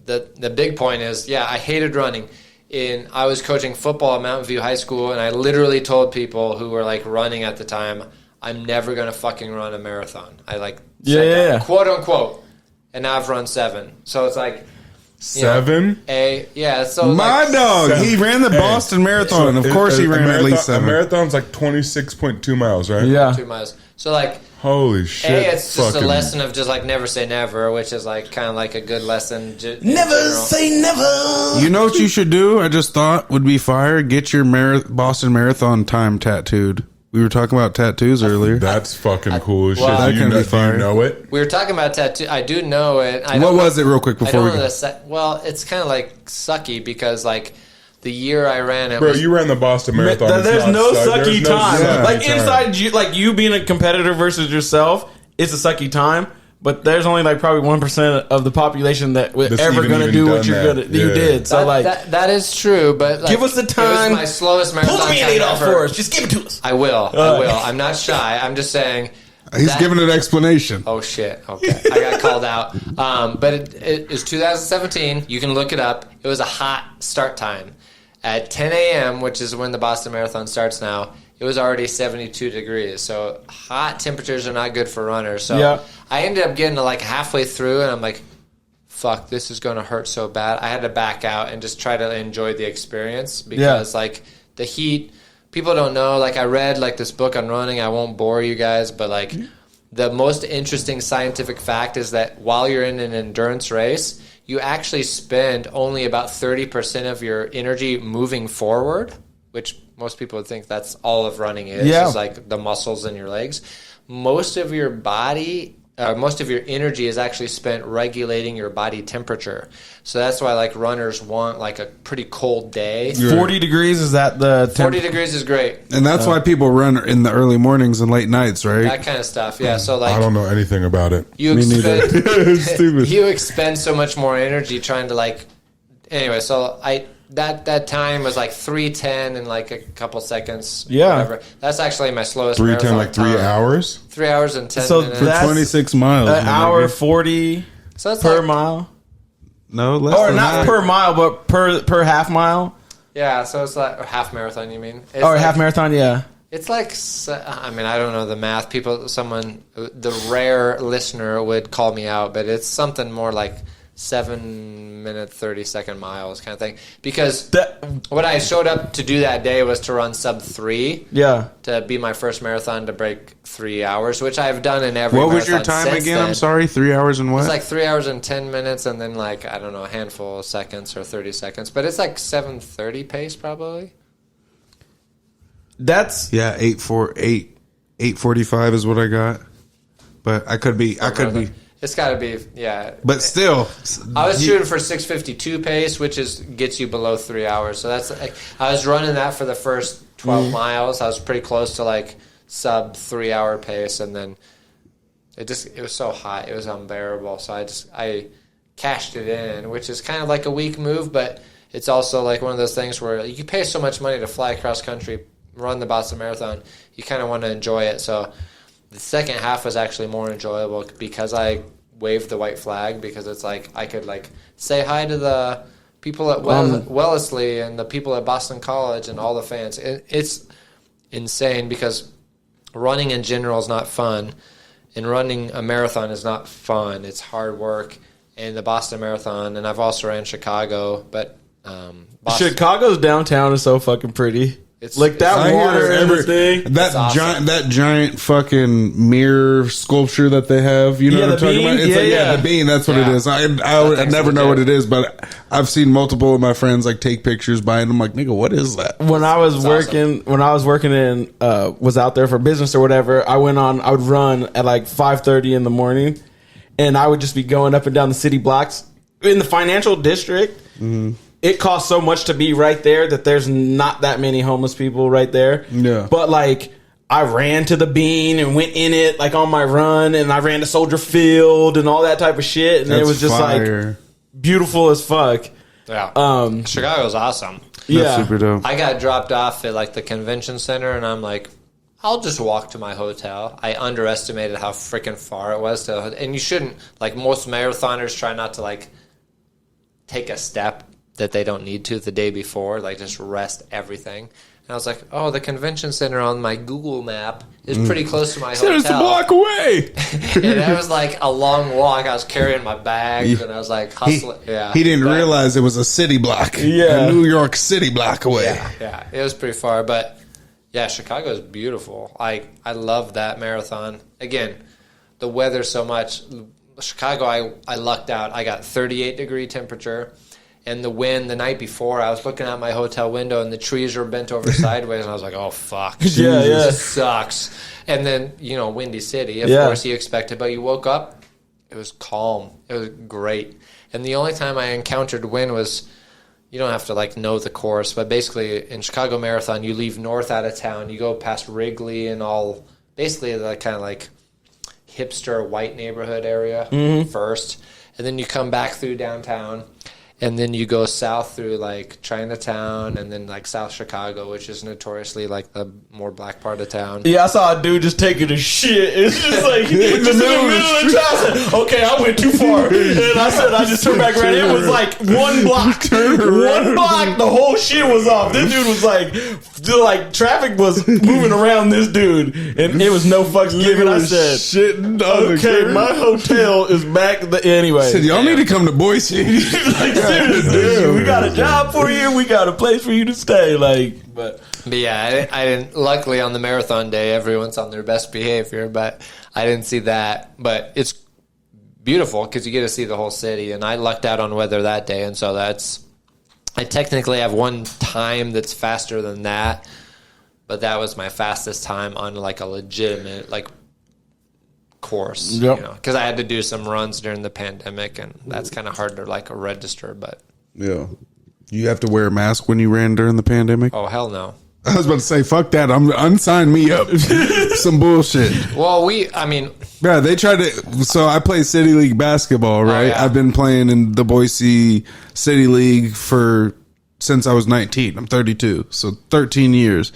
the big point is, I hated running. I was coaching football at Mountain View High School, and I literally told people who were like running at the time, I'm never gonna fucking run a marathon. I said that, quote unquote, and now I've run 7. So it's like 7? So My dog, he ran the Boston Marathon. Of course, he ran at least 7. A marathon's like 26.2 miles, right? Yeah. 2 miles. So like, Holy shit. it's just a fucking- lesson of just like never say never, which is like kind of like a good lesson. Never say never. You know what you should do? I just thought would be fire. Get your Boston Marathon time tattooed. We were talking about tattoos earlier. That's fucking cool as shit. Well, Do that you can know, be fire. Do you know it? We were talking about tattoo. I do know it. What was it, real quick, I before don't we know go? well, it's kind of like sucky because like the year I ran it Bro, was you ran the Boston Marathon. It's There's not no suck- sucky there's no time. sucky Like time. inside you, like you being a competitor versus yourself, it's a sucky time. But there's only like probably 1% of the population that was That's ever even going to do done what you're that. gonna you Yeah. did. So like, that is true, but like, give us the time. It was my slowest marathon pull the time Band-Aid off ever. for us. Just give it to us. I will. I'm not shy. I'm just saying. He's giving an explanation. Oh shit! Okay, I got called out. But it was 2017. You can look it up. It was a hot start time at 10 a.m., which is when the Boston Marathon starts now. It was already 72 degrees, so hot temperatures are not good for runners. So I ended up getting to like halfway through, and I'm like, "Fuck, this is going to hurt so bad." I had to back out and just try to enjoy the experience because like the heat. People don't know. Like I read like this book on running. I won't bore you guys, but like the most interesting scientific fact is that while you're in an endurance race, you actually spend only about 30% of your energy moving forward, which most people would think that's all of running is like the muscles in your legs. Most of your body, most of your energy is actually spent regulating your body temperature. So that's why like runners want like a pretty cold day. 40 degrees, is that the 40 degrees is great. And that's why people run in the early mornings and late nights, right? That kind of stuff. Yeah. So like I don't know anything about it. you Me neither. expend Stupid. you expend so much more energy trying to like. Anyway, so that time was like 3:10 in like a couple seconds. Yeah. Whatever. That's actually my slowest. 3:10, marathon like 3 time. hours? 3 hours and 10 So minutes. For that's 26 miles. an hour nigga. 40 So that's per like, mile, No, less or than not that. per mile, but per half mile, yeah. So it's like or half marathon. You mean? It's or like, half marathon? Yeah. It's like I mean I don't know the math. The rare listener would call me out, but it's something more like 7-minute 30-second miles kind of thing. Because what I showed up to do that day was to run sub 3. Yeah. To be my first marathon to break 3 hours, which I've done in every. What was your marathon time since again? then. I'm sorry, 3 hours and what? It's like 3 hours and 10 minutes, and then like I don't know, a handful of seconds or 30 seconds. But it's like 7:30 pace probably. That's Yeah, 8:45 is what I got. But I could be. It's got to be, yeah. But still, I was shooting for 6:52 pace, which gets you below 3 hours. So that's like, I was running that for the first 12 miles. I was pretty close to like sub 3 hour pace, and then it was so hot, it was unbearable. So I cashed it in, which is kind of like a weak move, but it's also like one of those things where you pay so much money to fly across country, run the Boston Marathon, you kind of want to enjoy it. So the second half was actually more enjoyable because I waved the white flag, because it's like I could like say hi to the people at Wellesley and the people at Boston College and all the fans. It's insane because running in general is not fun, and running a marathon is not fun. It's hard work. And the Boston Marathon, and I've also ran Chicago, but Chicago's downtown is so fucking pretty. It's like that water and everything. That awesome. that giant fucking mirror sculpture that they have. You know what I'm talking bean? about? It's the bean. That's what it is. I never know what it is, but I've seen multiple of my friends like take pictures by it. And I'm like, nigga, what is that? When I was working in was out there for business or whatever, I would run at like 5:30 in the morning, and I would just be going up and down the city blocks in the financial district. Mm-hmm. It costs so much to be right there that there's not that many homeless people right there. Yeah. But like I ran to the bean and went in it like on my run, and I ran to Soldier Field and all that type of shit. And it was just like beautiful as fuck. Yeah. Chicago's awesome. That's super dope. I got dropped off at like the convention center, and I'm like, I'll just walk to my hotel. I underestimated how freaking far it was and you shouldn't, like most marathoners try not to like take a step that they don't need to the day before, like just rest everything. And I was like, oh, the convention center on my Google map is pretty close to my hotel. It's a block away. And that was like a long walk. I was carrying my bags, and I was like hustling. He didn't realize it was a city block. Yeah. A New York City block away. Yeah, it was pretty far. But yeah, Chicago is beautiful. I love that marathon. Again, the weather so much. Chicago, I lucked out. I got 38-degree temperature. And the wind the night before, I was looking out my hotel window, and the trees were bent over sideways, and I was like, oh, fuck. This sucks. And then, Windy City, of course you expect it, but you woke up, it was calm. It was great. And the only time I encountered wind was, you don't have to, like, know the course, but basically in Chicago Marathon, you leave north out of town, you go past Wrigley and all, basically the kind of, like, hipster white neighborhood area first, and then you come back through downtown. And then you go south through like Chinatown, and then like South Chicago, which is notoriously like the more black part of town. Yeah, I saw a dude just taking a shit. It's just like in the middle of the town. I said, okay, I went too far, and I just turned back around. It was like one block, the whole shit was off. This dude was like traffic was moving around this dude, and it was no fucks given. I said, shitting okay, my hotel is back. Anyway, said y'all need to come to Boise. Like, seriously, we got a job for you. We got a place for you to stay. But yeah, I didn't. Luckily, on the marathon day, everyone's on their best behavior, but I didn't see that. But it's beautiful because you get to see the whole city, and I lucked out on weather that day, and so I technically have one time that's faster than that, but that was my fastest time on like a legitimate course, because I had to do some runs during the pandemic, and that's kind of hard to like register. But you have to wear a mask when you ran during the pandemic. Oh hell no! I was about to say, fuck that. Unsign me up. Some bullshit. Well, yeah, they tried to. So I play City League basketball, right? Yeah. I've been playing in the Boise City League since I was 19. I'm 32, so 13 years.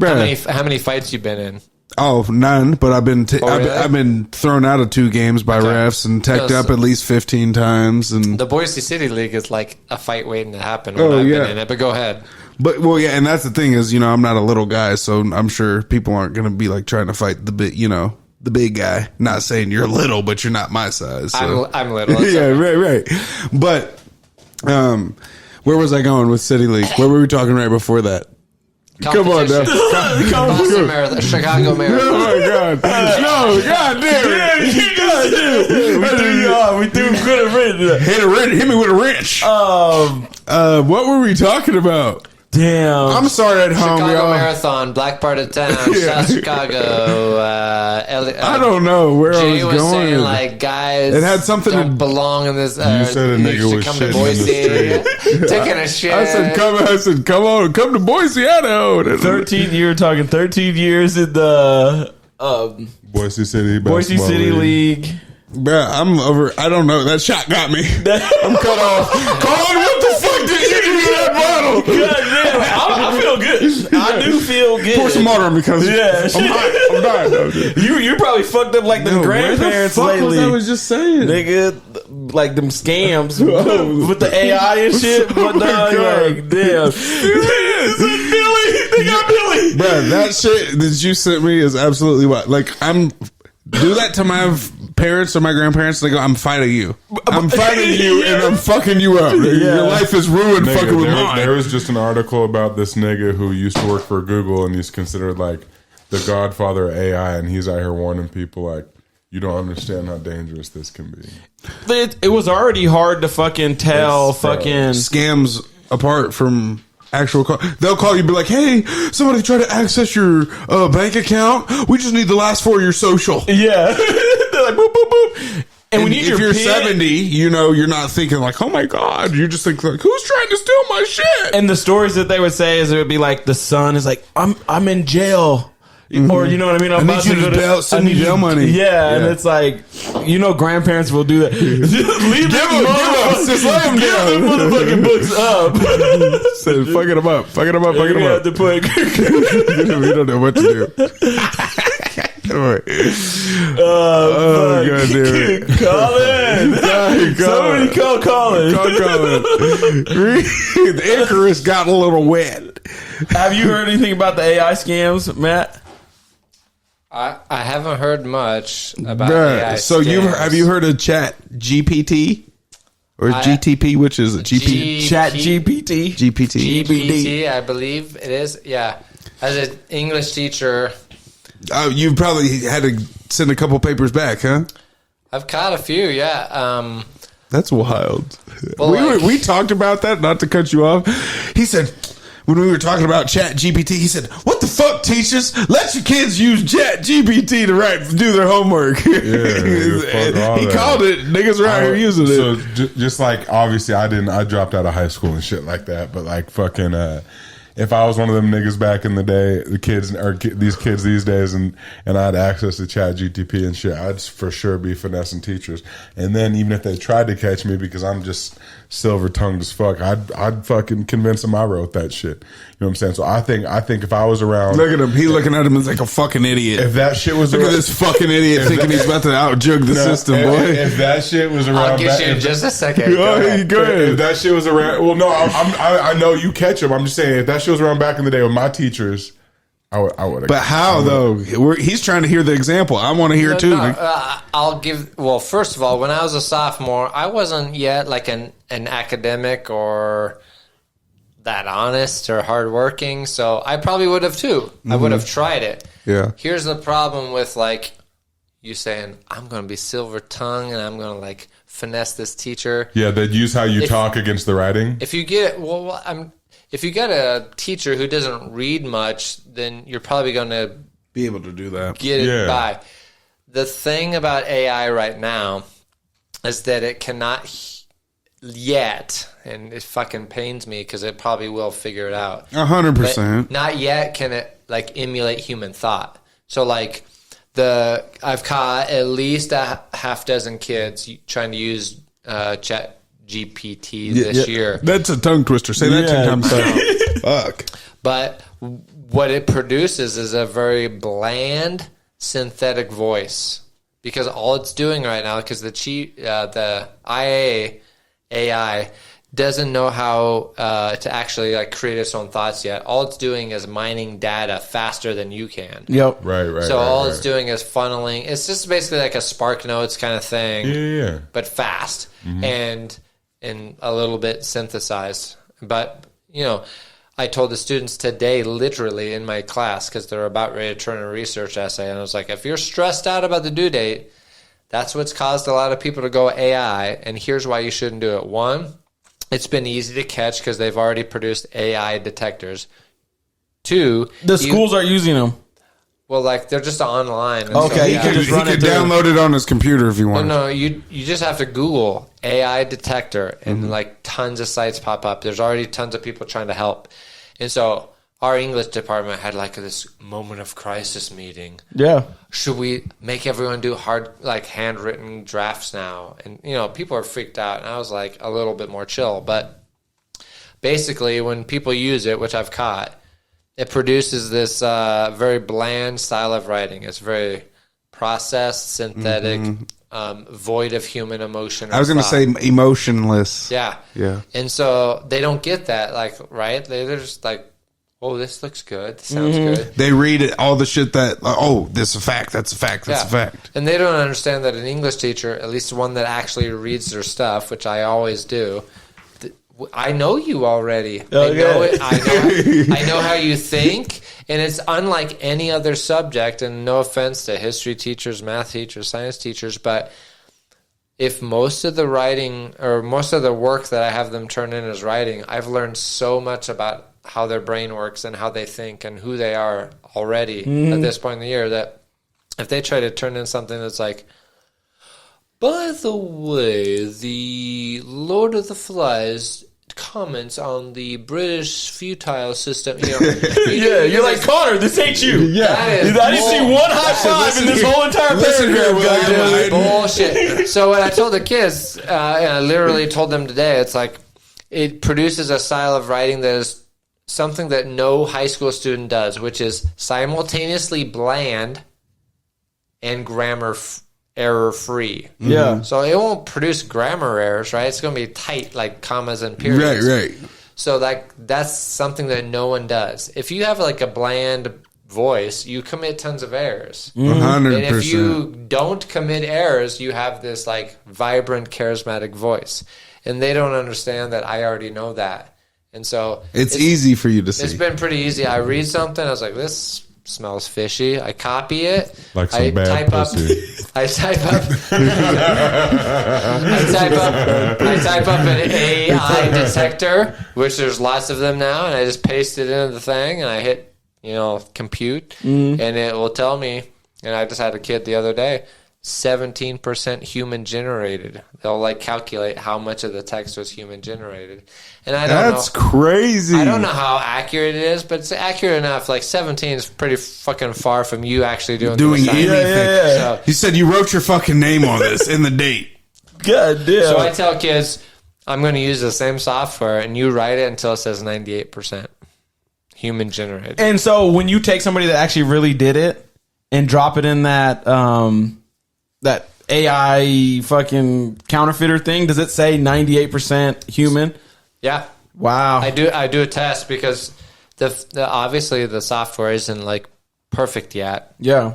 How many fights you been in? Oh, none. But I've been really? I've been thrown out of 2 games by refs and teched up at least 15 times. And the Boise City League is like a fight waiting to happen when I've been in it. But go ahead. But and that's the thing is, I'm not a little guy, so I'm sure people aren't going to be like trying to fight the big guy. Not saying you're little, but you're not my size. So. I'm little. Yeah, right. But where was I going with City League? What were we talking right before that? Come on now. Boston Marathon, Chicago Marathon. Oh my God! No, God damn it! we threw good. Hit me with a wrench. What were we talking about? Damn. I'm sorry at home, Chicago y'all. Marathon, black part of town, South Chicago. I don't know where Jay I was going. saying like guys, it had something don't to belong in this. You said a nigga was come to shitting in Boise, taking a shit. I said, come on, come to Boise, Idaho. 13 years in the Boise City Boise City League. Bruh, I'm over. I don't know. That shot got me. I'm cut off. Colin, what the fuck did you do to that bottle? God damn, I feel good. I do feel good. Pour some water on me, cuz. Yeah, I'm dying. No, dude. You probably fucked up like them grandparents lately. I was just saying, nigga, like them scams with the AI and shit. But like, damn, Billy, they got Billy. Bruh, that shit that you sent me is absolutely what. Like, do that to my parents or my grandparents. They go, I'm fighting you. I'm fighting you, and I'm fucking you up. Your life is ruined. Nigga, fucking with mine. There was just an article about this nigga who used to work for Google, and he's considered like the godfather of AI, and he's out here warning people like, you don't understand how dangerous this can be. It was already hard to fucking tell fucking Scams apart from actual call. They'll call you and be like, hey, somebody try to access your bank account. We just need the last 4 of your social. Yeah. They're like, boop, boop, boop. And we need if your you're PIN. 70, you know, you're not thinking like, oh my God. You're just thinking like, who's trying to steal my shit? And the stories that they would say is it would be like the son is like, I'm in jail. Or you know what I mean? I need you to bail, send me jail money. Yeah, and it's like, you know, grandparents will do that. Just leave them motherfucking books up. Said, fucking them up. Fucking them up. Fucking them up. To put We don't know what to do. Oh, God damn it. Colin. Somebody call Colin. Call Colin. The Icarus got a little wet. Have you heard anything about the AI scams, Matt? I haven't heard much about Bruh, AI. so have you heard of Chat GPT or GTP, which is Chat GPT. GPT, I believe it is. Yeah, as an English teacher, you probably had to send a couple papers back, huh? I've caught a few. Yeah, that's wild. Well, we talked about that. Not to cut you off, he said. When we were talking about Chat GPT, he said, "What the fuck, teachers? Let your kids use Chat GPT to do their homework." Yeah, he called it. Niggas are out here using it. So just like obviously, I dropped out of high school and shit like that. But like fucking, if I was one of them niggas back in the day, the kids or these kids these days, and I had access to Chat GTP and shit, I'd for sure be finessing teachers. And then even if they tried to catch me because I'm just silver tongued as fuck, I'd fucking convince them I wrote that shit. You know what I'm saying? So I think if I was around, look at him. He's looking at him as like a fucking idiot. If that shit was look at this fucking idiot thinking he's about to outjug the system, boy. If that shit was around, I'll get you in just a second. Go ahead. If that shit was around, well, no, I know you catch him. I'm just saying, if that shit was around back in the day with my teachers, I would. But how though? He's trying to hear the example. I want to hear it too. I'll give. Well, first of all, when I was a sophomore, I wasn't yet like an academic or that honest or hardworking, so I probably would have too. Mm-hmm. I would have tried it. Yeah. Here's the problem with like you saying, I'm going to be silver tongue and I'm going to like finesse this teacher. Yeah, they'd use how you talk against the writing. If you get if you get a teacher who doesn't read much, then you're probably going to be able to do that. Get it by. The thing about AI right now is that it cannot yet, and it fucking pains me because it probably will figure it out. 100%. Not yet can it like emulate human thought. So like I've caught at least a half dozen kids trying to use Chat GPT this year. That's a tongue twister. Say that 10 times fast. Fuck. But what it produces is a very bland synthetic voice, because all it's doing right now, because the AI doesn't know how to actually like create its own thoughts yet. All it's doing is mining data faster than you can. Yep. Right. So all it's doing is funneling. It's just basically like a Spark Notes kind of thing. Yeah. But fast and a little bit synthesized. But I told the students today, literally in my class, because they're about ready to turn a research essay, and I was like, if you're stressed out about the due date, that's what's caused a lot of people to go AI, and here's why you shouldn't do it. One, it's been easy to catch because they've already produced AI detectors. Two, the schools are using them. Well, like they're just online. Okay, he could download it on his computer if you want. No, you just have to Google AI detector, and like tons of sites pop up. There's already tons of people trying to help, and so our English department had like this moment of crisis meeting. Yeah. Should we make everyone do hard, like handwritten drafts now? And, people are freaked out. And I was like a little bit more chill. But basically, when people use it, which I've caught, it produces this very bland style of writing. It's very processed, synthetic, void of human emotion. I was going to say emotionless. Yeah. Yeah. And so they don't get that, like, right? They're just like, oh, this looks good. This sounds good. They read it, all the shit that, this is a fact, that's a fact, that's a fact. And they don't understand that an English teacher, at least one that actually reads their stuff, which I always do, I know you already. I know it. I know how you think. And it's unlike any other subject, and no offense to history teachers, math teachers, science teachers, but if most of the writing or most of the work that I have them turn in is writing, I've learned so much about how their brain works and how they think and who they are already at this point in the year that if they try to turn in something that's like, by the way, the Lord of the Flies comments on the British futile system. You're like, Connor, this ain't you. Yeah. I didn't see one high five in this whole entire paragraph. Bullshit. So when I told the kids, and I literally told them today, it's like, it produces a style of writing that is something that no high school student does, which is simultaneously bland and grammar error free. Yeah. So it won't produce grammar errors, right? It's going to be tight, like commas and periods. Right. So that's something that no one does. If you have like a bland voice, you commit tons of errors. 100%. And if you don't commit errors, you have this like vibrant, charismatic voice. And they don't understand that I already know that. And so it's easy for you to see. It's been pretty easy. I read something, I was like, this smells fishy. I copy it. Like some I bad type pussy. I type up an AI detector, which there's lots of them now, and I just paste it into the thing, and I hit, compute, and it will tell me. And I just had a kid the other day, 17% human generated. They'll like calculate how much of the text was human generated. And I don't know. That's crazy. I don't know how accurate it is, but it's accurate enough. Like 17 is pretty fucking far from you actually doing anything. So, you said you wrote your fucking name on this in the date. God damn. So I tell kids, I'm going to use the same software, and you write it until it says 98% human generated. And so when you take somebody that actually really did it and drop it in that that AI fucking counterfeiter thing, does it say 98% human? Yeah. Wow. I do a test because the obviously the software isn't like perfect yet. Yeah.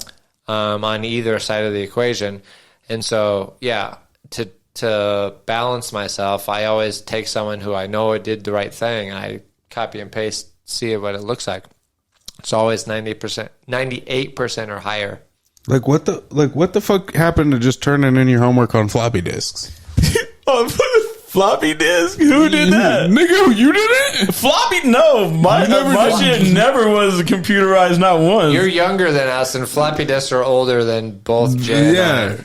On either side of the equation. And so, yeah, to balance myself, I always take someone who I know did the right thing. I copy and paste, see what it looks like. It's always 90%, 98% or higher. Like what the fuck happened to just turning in your homework on floppy disks? Floppy disk? Who did that? Nigga, you did it? Floppy? No. My shit never was computerized, not once. You're younger than us, and floppy disks are older than both Jay and I.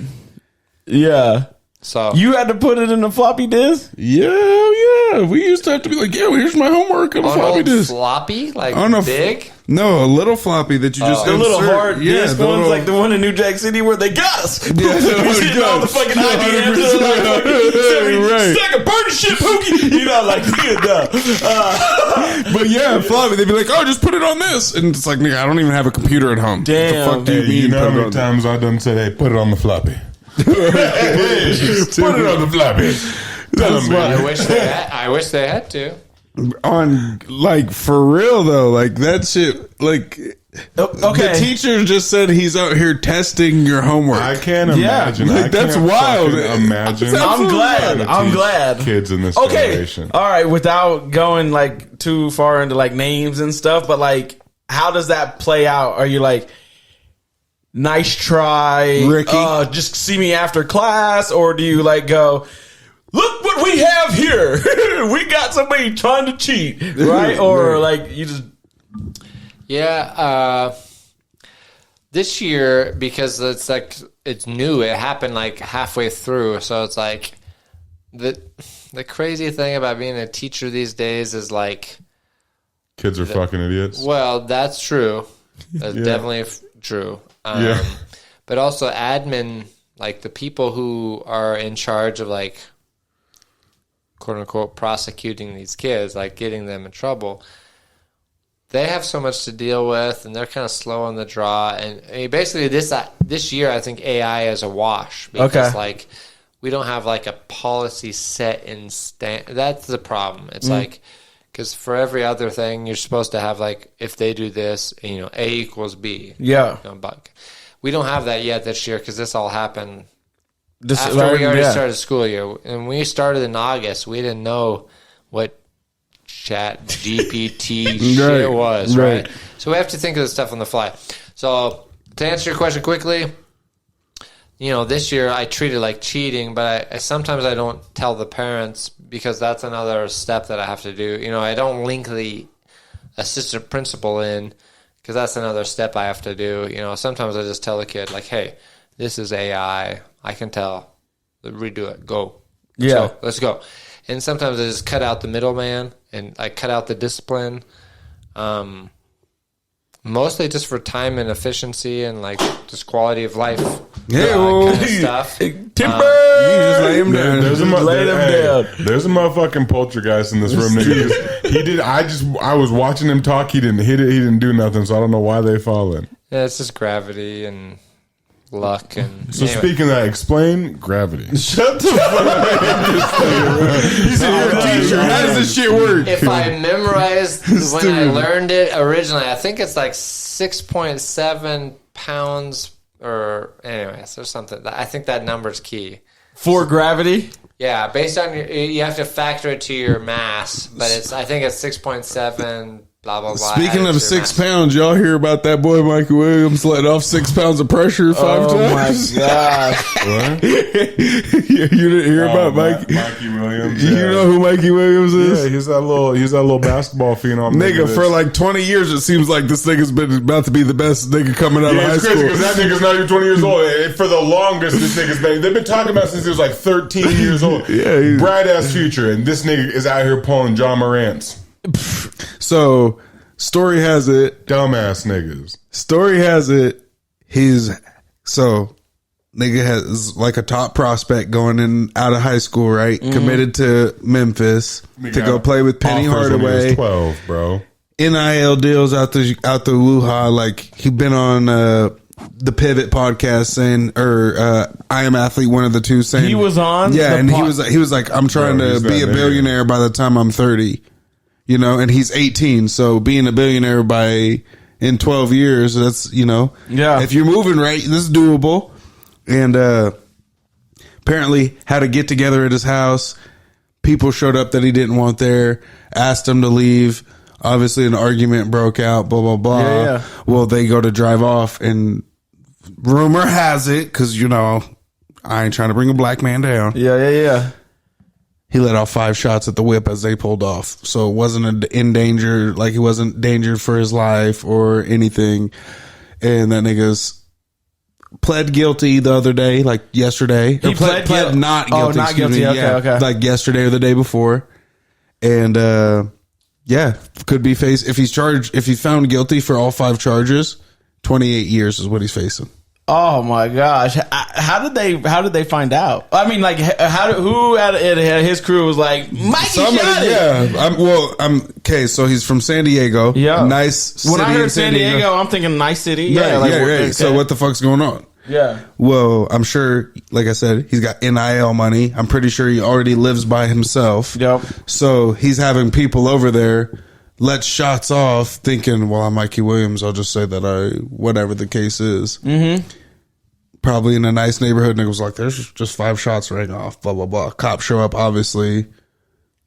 Yeah. So you had to put it in a floppy disk? Yeah. We used to have to be like, well, here's my homework on a floppy disk. Floppy? Like big? No, a little floppy that you just the little hard disc the ones, little, like the one in New Jack City where they got us. Yeah, hitting all the fucking IBMs. Right. Stack of burning shit, Pookie. But yeah, floppy. They'd be like, oh, just put it on this. And it's like, nigga, I don't even have a computer at home. Damn. What the fuck do you mean? You know how many times I done said, hey, put it on the floppy. Put it on the floppy. I wish they had to. On like for real though, like that shit. Like the teacher just said he's out here testing your homework. I can't imagine. Yeah, I that's can't wild. Imagine. I'm glad. Kids in this okay. generation. All right. Without going like too far into like names and stuff, but like, how does that play out? Are you like, nice try, Ricky? Just see me after class, or do you like go, look what we have here. We got somebody trying to cheat, right? Or like you just... Yeah. This year, because it's new, it happened like halfway through. So it's like the crazy thing about being a teacher these days is like Kids are fucking idiots. Well, that's true. That's definitely true. But also admin, like the people who are in charge of like, quote unquote, prosecuting these kids, like getting them in trouble, they have so much to deal with, and they're kind of slow on the draw. And I mean, basically, this year, I think AI is a wash because like we don't have like a policy set in stand. That's the problem. It's like because for every other thing, you're supposed to have like if they do this, you know, A equals B. Yeah, but we don't have that yet this year because this all happened after we already started school year. And when we started in August, we didn't know what Chat GPT shit was, right? So we have to think of this stuff on the fly. So to answer your question quickly, you know, this year I treat it like cheating, but I sometimes I don't tell the parents because that's another step that I have to do. You know, I don't link the assistant principal in because that's another step I have to do. You know, sometimes I just tell the kid like, hey, this is AI. I can tell. Redo it. Go. Let's go. And sometimes I just cut out the middleman and I cut out the discipline. Mostly just for time and efficiency and like just quality of life kind of stuff. Timber! You just lay him down. There's a motherfucking poltergeist in this room. He did. I was watching him talk. He didn't hit it. He didn't do nothing. So I don't know why they fallen. Yeah, it's just gravity and luck and. So anyway. Speaking of that, explain gravity. Shut the fuck up. He's a teacher. How does this shit work? If I memorized when I learned it originally, I think it's like 6.7 pounds or anyways, or something. I think that number's key. For gravity? Yeah, based on you have to factor it to your mass, but I think it's 6.7. Blah, blah, blah. Speaking of 6 pounds, y'all hear about that boy Mikey Williams let off 6 pounds of pressure 5 times? Oh my gosh! What? You didn't hear about Mikey Williams? You know who Mikey Williams is? Yeah, he's that little basketball phenom. Nigga, for like 20 years, it seems like this nigga's been about to be the best nigga coming out of high it's school. crazy because that nigga's not even 20 years old. And for the longest, this nigga's been. They've been talking about since he was like 13 years old. Yeah, bright ass future, and this nigga is out here pulling John Morant's. So, story has it. Dumbass niggas. Story has it. Nigga has like a top prospect going in out of high school, right? Mm-hmm. Committed to Memphis to go play with Penny Hardaway. 12, bro. NIL deals out the woo-ha. Like he been on the Pivot podcast saying, or I Am Athlete, one of the two saying he was on. Yeah, and he was like, I'm trying to be a billionaire by the time I'm 30. You know, and he's 18, so being a billionaire in 12 years, that's, you know, if you're moving right, this is doable. And apparently had a get together at his house. People showed up that he didn't want there, asked him to leave. Obviously, an argument broke out, blah, blah, blah. Yeah. Well, they go to drive off, and rumor has it, because, you know, I ain't trying to bring a black man down. Yeah. He let off 5 shots at the whip as they pulled off. So it wasn't in danger, like he wasn't endangered for his life or anything. And that nigga's pled guilty the other day, like yesterday. He pled not guilty. Oh, not guilty. Okay. Like yesterday or the day before. And could be if he's found guilty for all 5 charges, 28 years is what he's facing. Oh my gosh! How did they find out? I mean, like, who at his crew was like, Mikey shot it? Yeah. Okay. So he's from San Diego. Yeah. Nice city. When I heard San Diego, I'm thinking nice city. Yeah. Right, right. So what the fuck's going on? Yeah. Well, I'm sure, like I said, he's got NIL money. I'm pretty sure he already lives by himself. Yep. So he's having people over there let shots off thinking, well, I'm Mikey Williams. I'll just say that whatever the case is. Mm-hmm. Probably in a nice neighborhood. And it was like, there's just 5 shots rang off, blah, blah, blah. Cops show up, obviously.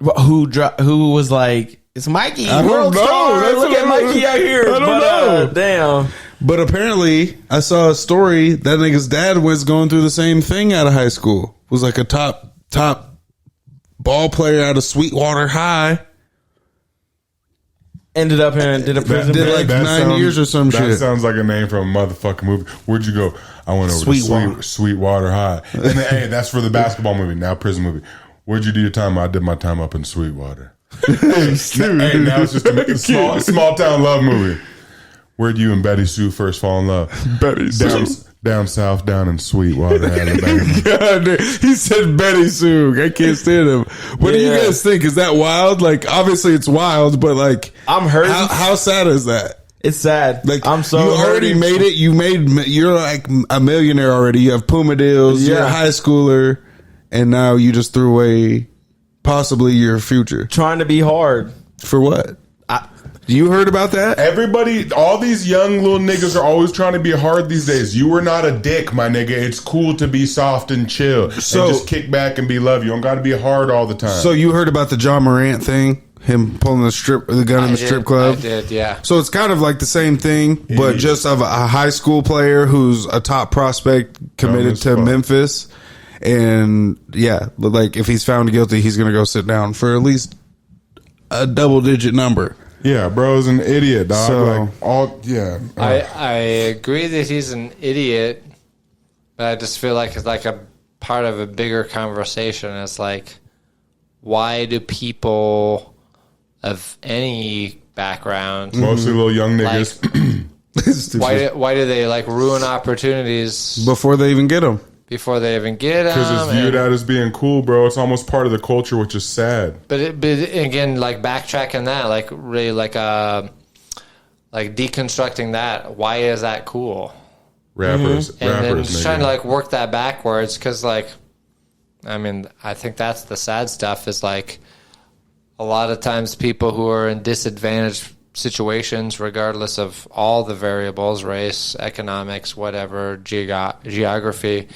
But who was like, it's Mikey, I world don't know. star. Look at Mikey out here. I don't know. Damn. But apparently, I saw a story that nigga's dad was going through the same thing out of high school. Was like a top ball player out of Sweetwater High. Ended up did a prison. Did like 9 years or some shit. That sounds like a name from a motherfucking movie. Where'd you go? I went over to Sweetwater High. And then, hey, that's for the basketball movie, now prison movie. Where'd you do your time? I did my time up in Sweetwater. Hey, now it's just a small town love movie. Where'd you and Betty Sue first fall in love? Betty Sue. Down south, down in Sweetwater, Alabama. God, he said Betty Sue. I can't stand him. What do you guys think? Is that wild? Like, obviously it's wild, but like, I'm hurting. How sad is that? It's sad. Like, I'm so you already hurting. made it. You're like a millionaire already. You have Puma deals. You're a high schooler, and now you just threw away possibly your future. Trying to be hard. For what? You heard about that? Everybody, all these young little niggas are always trying to be hard these days. You are not a dick, my nigga. It's cool to be soft and chill. So, and just kick back and be love. You don't got to be hard all the time. So you heard about the John Morant thing? Him pulling the gun in the strip club? I did, yeah. So it's kind of like the same thing, but just of a high school player who's a top prospect committed to Memphis. And yeah, like if he's found guilty, he's going to go sit down for at least a double-digit number. Yeah, bro's an idiot, dog. So, I agree that he's an idiot, but I just feel like it's like a part of a bigger conversation. It's like, why do people of any background, mostly little young niggas, why do they like ruin opportunities before they even get them? Before they even get them, because it's viewed out as being cool, bro. It's almost part of the culture, which is sad. But again, like backtracking that, like really, like deconstructing that. Why is that cool? Rappers, and then just trying to like work that backwards, because like, I mean, I think that's the sad stuff. Is like a lot of times people who are in disadvantaged situations, regardless of all the variables, race, economics, whatever, geography.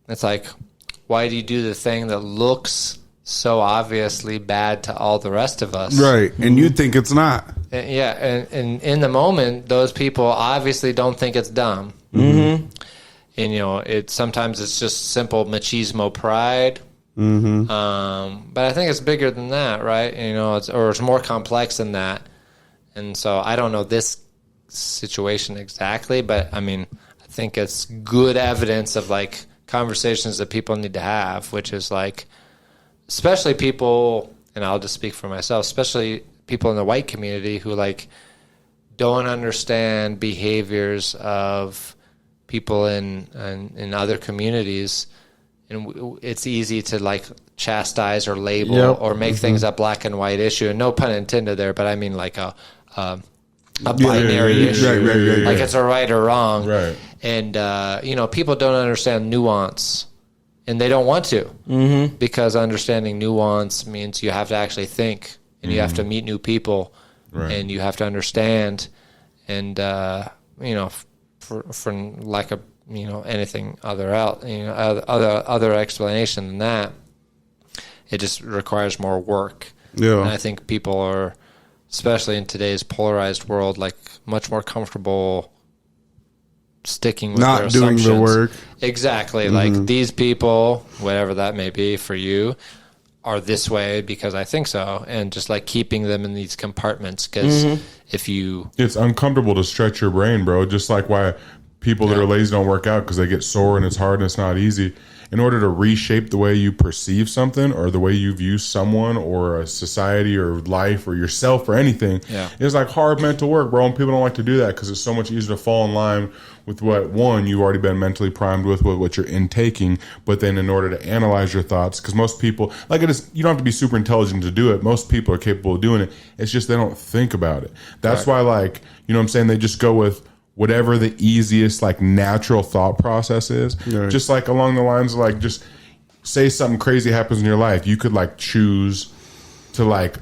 It's like, why do you do the thing that looks so obviously bad to all the rest of us? Right, and you think it's not. And in the moment, those people obviously don't think it's dumb. And sometimes it's just simple machismo pride. But I think it's bigger than that, right? It's more complex than that. And so I don't know this situation exactly, but I mean, I think it's good evidence of like conversations that people need to have, which is like, especially people, and I'll just speak for myself, especially people in the white community who like don't understand behaviors of people in other communities. And it's easy to like chastise or label or make things a black and white issue. And no pun intended there, but I mean like a binary issue. Right. Like it's a right or wrong. Right. And, people don't understand nuance. And they don't want to. Because understanding nuance means you have to actually think. And you have to meet new people. Right. And you have to understand. And, for lack of anything other explanation than that, it just requires more work. Yeah. And I think people are, especially in today's polarized world, like much more comfortable sticking with their assumptions. Not doing the work. Exactly. Like these people, whatever that may be for you, are this way because I think so, and just like keeping them in these compartments, because it's uncomfortable to stretch your brain, bro. Just like why people that are lazy don't work out, because they get sore and it's hard and it's not easy. In order to reshape the way you perceive something or the way you view someone or a society or life or yourself or anything, it's like hard mental work, bro. And people don't like to do that because it's so much easier to fall in line with what, one, you've already been mentally primed with what you're intaking. But then in order to analyze your thoughts, because most people, like, it is, you don't have to be super intelligent to do it. Most people are capable of doing it. It's just they don't think about it. That's why, like, you know what I'm saying? They just go with whatever the easiest, like, natural thought process is. Right. Just like along the lines of, like, just say something crazy happens in your life. You could, like, choose to, like,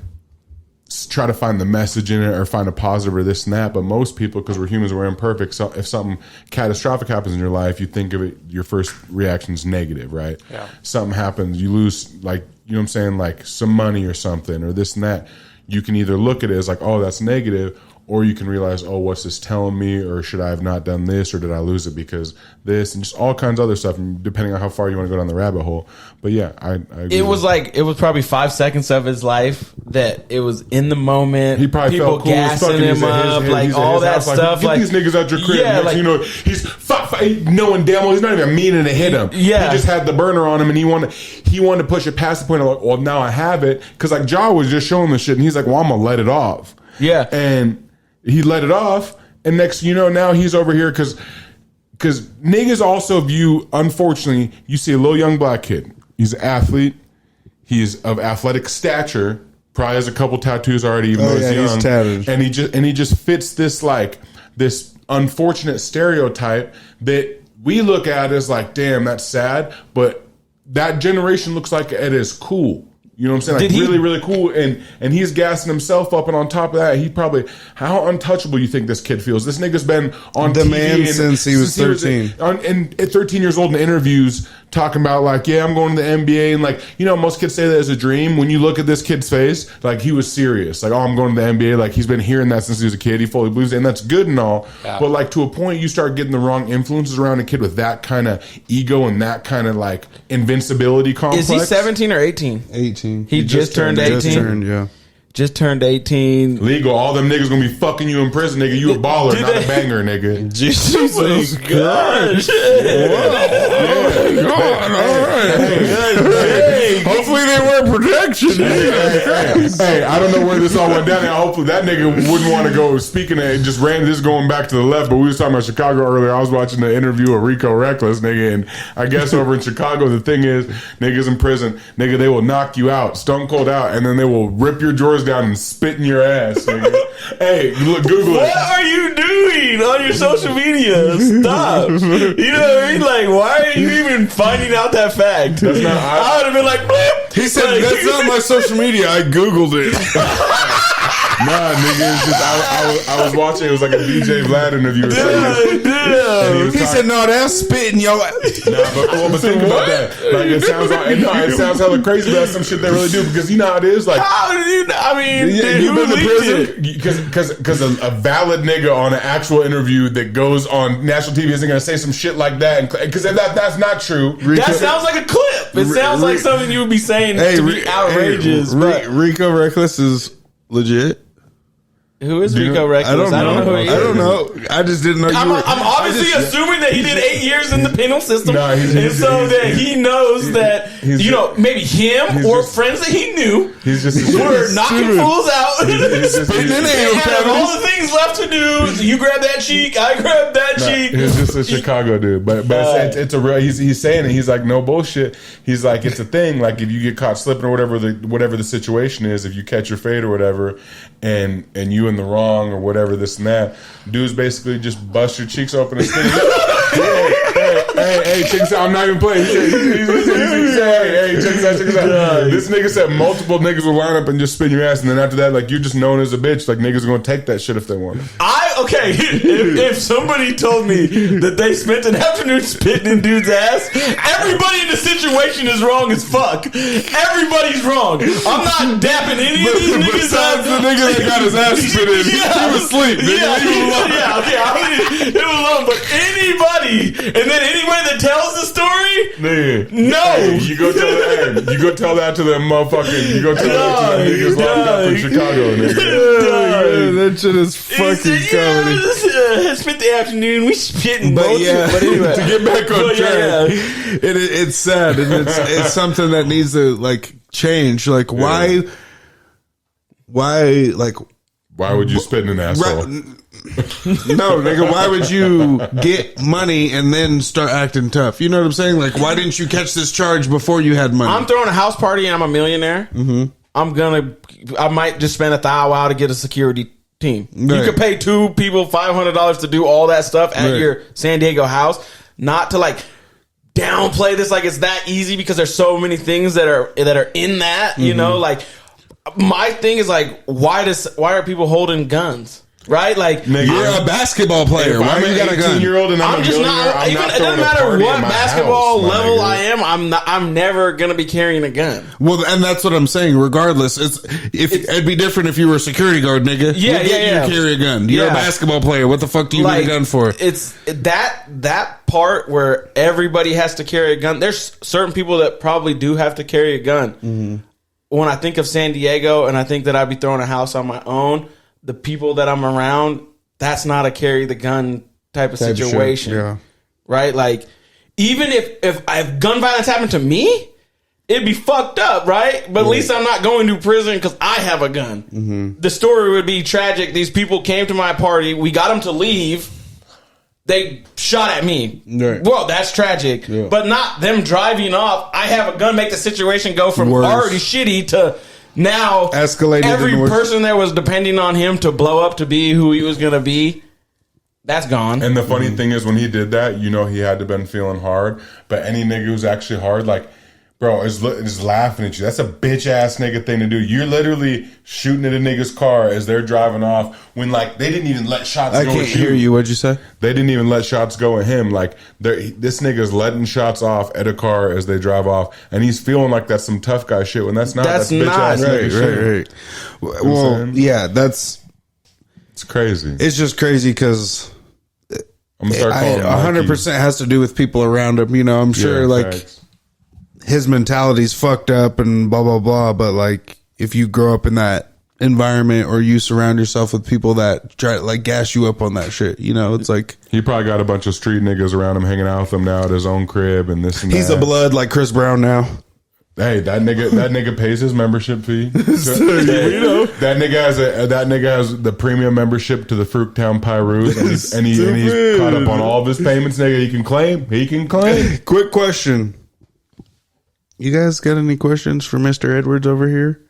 try to find the message in it or find a positive or this and that. But most people, because we're humans, we're imperfect. So if something catastrophic happens in your life, you think of it, your first reaction is negative, right? Yeah. Something happens, you lose, like, you know what I'm saying, like some money or something or this and that. You can either look at it as like, oh, that's negative, or you can realize, oh, what's this telling me? Or should I have not done this? Or did I lose it because this? And just all kinds of other stuff, depending on how far you want to go down the rabbit hole. But yeah, I agree. It was probably 5 seconds of his life that it was in the moment. He probably people felt cool as fuck. gassing him up, like all that stuff. Get these niggas out your crib. Yeah, like, you know, he's knowing damn well he's not even meaning to hit him. Yeah, he just had the burner on him, and he wanted to push it past the point of like, well, now I have it, because like Ja was just showing the shit, and he's like, well, I'm gonna let it off. Yeah, and he let it off, and next you know, now he's over here because niggas also view, unfortunately, you see a little young black kid. He's an athlete. He's of athletic stature. Probably has a couple tattoos already, even though he's young. He's tatted. And he just fits this this unfortunate stereotype that we look at as like, damn, that's sad. But that generation looks like it is cool. You know what I'm saying? Like really, really cool. And he's gassing himself up. And on top of that, he probably, how untouchable you think this kid feels? This nigga's been on demand TV since he was 13. And at 13 years old in interviews talking about like, yeah, I'm going to the NBA. And like, you know, most kids say that as a dream. When you look at this kid's face, like he was serious. Like, oh, I'm going to the NBA. Like he's been hearing that since he was a kid. He fully believes it. And that's good and all. Yeah. But like to a point, you start getting the wrong influences around a kid with that kind of ego and that kind of like invincibility complex. Is he 17 or 18? 18. He just turned 18. Just turned 18. Legal. All them niggas gonna be fucking you in prison, nigga. You a baller, not a banger, nigga. Jesus God. Hopefully they wear protection. Hey, I don't know where this all went down. And hopefully that nigga wouldn't want to go. Speaking of, just ran this going back to the left, but we was talking about Chicago earlier. I was watching the interview of Rico Reckless, nigga, and I guess over in Chicago, the thing is, niggas in prison, nigga, they will knock you out, stone cold out, and then they will rip your drawers down and spit in your ass, nigga. Hey, look, Google it. What are you doing on your social media? Stop. You know what I mean? Like, why are you even finding out that fact? That's not, I would have been like, blip. He said, like, that's not my social media. I Googled it. Nah, nigga, it's just I was watching. It was like a DJ Vlad interview. Or something. He said, "No, that's spitting, yo." Nah, but think about that. Like it sounds hella crazy, but that's some shit they really do, because you know how it is. Like, how did you? I mean, you've been to prison because a valid nigga on an actual interview that goes on national TV isn't gonna say some shit like that, because that's not true. That sounds like a clip. It sounds like something you would be saying to be outrageous. Rico Reckless is legit. Who is Rico Reckless? I don't know who he is. I don't know. I just didn't know. I'm obviously assuming that he did 8 years in the penal system, and so that he knows that maybe him or friends that he knew were knocking fools out. Spitting in and all the things left to do. You grab that cheek, I grab that cheek. He's just a Chicago dude, but it's a real. He's saying it. He's like, no bullshit. He's like, it's a thing. Like if you get caught slipping or whatever the situation is, if you catch your fade or whatever, and you in the wrong or whatever, this and that, dudes basically just bust your cheeks open and spit. Hey, check this out. I'm not even playing. He said, hey, check this out. This nigga said multiple niggas will line up and just spin your ass, and then after that, like, you're just known as a bitch. Like, niggas are gonna take that shit if they want it. If somebody told me that they spent an afternoon spitting in dude's ass, everybody in the situation is wrong as fuck. Everybody's wrong. I'm not dapping any of these niggas up. The nigga that got his ass spit in, he was asleep. It was alone. But anybody, and then anyone that tells the story, no. You go tell that to them motherfucking. You go tell that to them niggas locked up in Chicago, nigga. That shit is fucking comedy. Spent the afternoon we spitting bullshit. Yeah, but anyway, to get back on track, it's sad, and it's something that needs to like change. Like why would you spit in an asshole? No, nigga, why would you get money and then start acting tough? You know what I'm saying? Like, why didn't you catch this charge before you had money? I'm throwing a house party and I'm a millionaire. Mm-hmm. I might just spend $1,000 to get a security team. Right. You could pay 2 people $500 to do all that stuff at your San Diego house. Not to like downplay this like it's that easy, because there's so many things that are in that. You know, like my thing is like, why are people holding guns? right? Like, Nigga, you're a basketball player. Why I'm you an got a gun? 18-year-old and I'm just not. Even, it doesn't matter what basketball level I am. I'm never gonna be carrying a gun. Well, and that's what I'm saying. Regardless, it'd be different if you were a security guard, nigga. Yeah, You carry a gun. You're a basketball player. What the fuck do you need a gun for? It's that part where everybody has to carry a gun. There's certain people that probably do have to carry a gun. Mm-hmm. When I think of San Diego and I think that I'd be throwing a house on my own, the people that I'm around, that's not a carry the gun type of situation. Yeah. Right? Like, even if gun violence happened to me, it'd be fucked up, right? But at least I'm not going to prison because I have a gun. Mm-hmm. The story would be tragic. These people came to my party. We got them to leave. They shot at me. Right. Well, that's tragic. Yeah. But not them driving off. I have a gun, make the situation go from already shitty to now escalated. Every person that was depending on him to blow up to be who he was going to be, that's gone. And the funny thing is, when he did that, he had to been feeling hard. But any nigga who's actually hard, like, bro, is laughing at you. That's a bitch ass nigga thing to do. You're literally shooting at a nigga's car as they're driving off when, like, they didn't even let shots go. I can't hear you. What'd you say? They didn't even let shots go at him. Like, this nigga's letting shots off at a car as they drive off, and he's feeling like that's some tough guy shit when that's not. That's bitch ass nigga shit. Right. Well, yeah, it's crazy. It's just crazy because I'm gonna start calling 100% has to do with people around him. I'm sure, facts. His mentality's fucked up and blah, blah, blah. But, like, if you grow up in that environment or you surround yourself with people that try to, like, gas you up on that shit, it's like... He probably got a bunch of street niggas around him hanging out with him now at his own crib and this and He's that. a blood like Chris Brown now. Hey, that nigga pays his membership fee. That nigga has the premium membership to the Fruittown Pyrus, and he's caught up on all of his payments. Nigga, he can claim. Quick question. You guys got any questions for Mr. Edwards over here?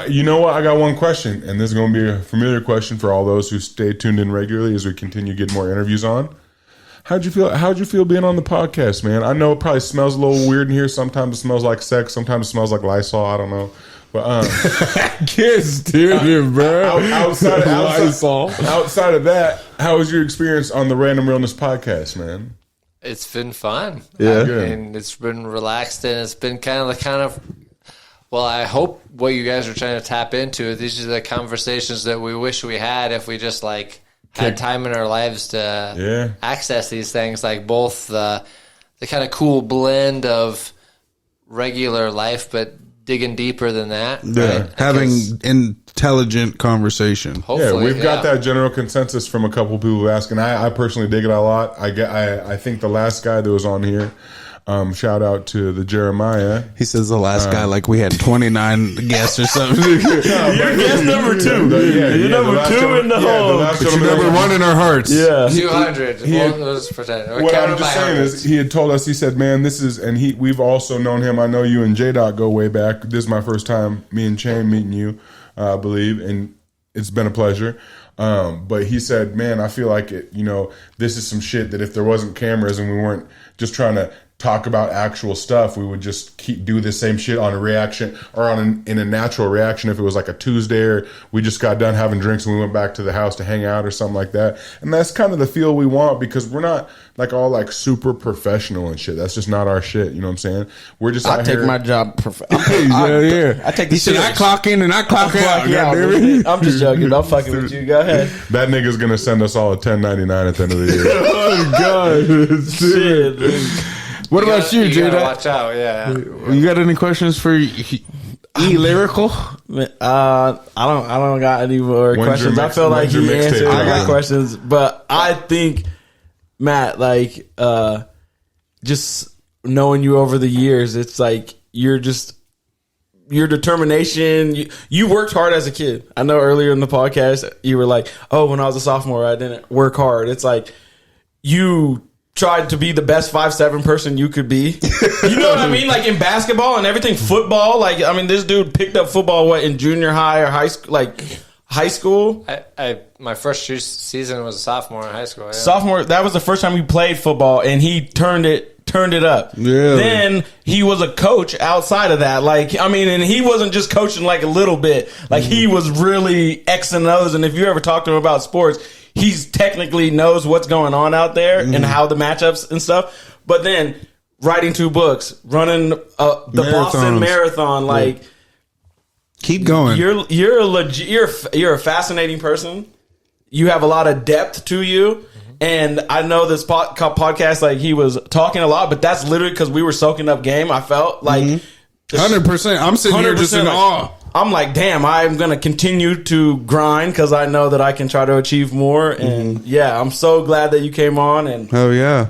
You know what? I got one question, and this is going to be a familiar question for all those who stay tuned in regularly as we continue getting more interviews on. How'd you feel being on the podcast, man? I know it probably smells a little weird in here. Sometimes it smells like sex. Sometimes it smells like Lysol. I don't know. But kids, dude, bro. Outside of that, how was your experience on the Random Realness podcast, man? It's been fun. Yeah. And it's been relaxed, and it's been kind of well, I hope what you guys are trying to tap into, these are the conversations that we wish we had if we just, like, had time in our lives to access these things, like both the kind of cool blend of regular life, but digging deeper than that. Yeah. Right? Having intelligent conversation. Hopefully, we've got that general consensus from a couple people who ask, and I personally dig it a lot. I think the last guy that was on here, shout out to the Jeremiah. He says the last guy like we had 29 guests or something. You're guest number 2. You're number 2 in the hole. But you're number 1 in our hearts. Yeah. 200. Let's pretend. What I'm just saying is, he had told us, he said, man, this is, and we've also known him. I know you and J-Dot go way back. This is my first time, me and Shane meeting you, I believe, and it's been a pleasure. But he said, man, I feel like this is some shit that if there wasn't cameras and we weren't just trying to talk about actual stuff, we would just do the same shit on a reaction or in a natural reaction. If it was like a Tuesday or we just got done having drinks and we went back to the house to hang out or something like that. And that's kind of the feel we want, because we're not like all like super professional and shit. That's just not our shit. You know what I'm saying? We're just I take my job I take the shit. I clock in and I clock out. I'm just joking. I'm fucking with you. Go ahead. That nigga's gonna send us all a 1099 at the end of the year. Oh God. Shit, dude. What about you, Jada? Watch out, yeah. You got any questions for Lyrical? I don't got any more questions. I feel like he answered my questions, but I think, Matt, like, just knowing you over the years, it's like your determination. You worked hard as a kid. I know earlier in the podcast you were like, "Oh, when I was a sophomore, I didn't work hard." It's like you tried to be the best 5'7" person you could be. You know what I mean? Like in basketball and everything, football. Like, I mean, this dude picked up football in junior high or high school, like high school. My first season was a sophomore in high school. Yeah. Sophomore, that was the first time he played football, and he turned it turned it up. Really? Then he was a coach outside of that. Like, I mean, and he wasn't just coaching like a little bit. Like, he was really X and O's. And if you ever talk to him about sports, he's technically knows what's going on out there and how the matchups and stuff. But then writing 2 books, running the Boston Marathon, like, keep going. You're a fascinating person. You have a lot of depth to you. And I know this podcast, like, he was talking a lot, but that's literally because we were soaking up game. I felt like 100%. I'm sitting here just in awe. I'm like, damn, I'm going to continue to grind because I know that I can try to achieve more. And yeah, I'm so glad that you came on. And oh, yeah.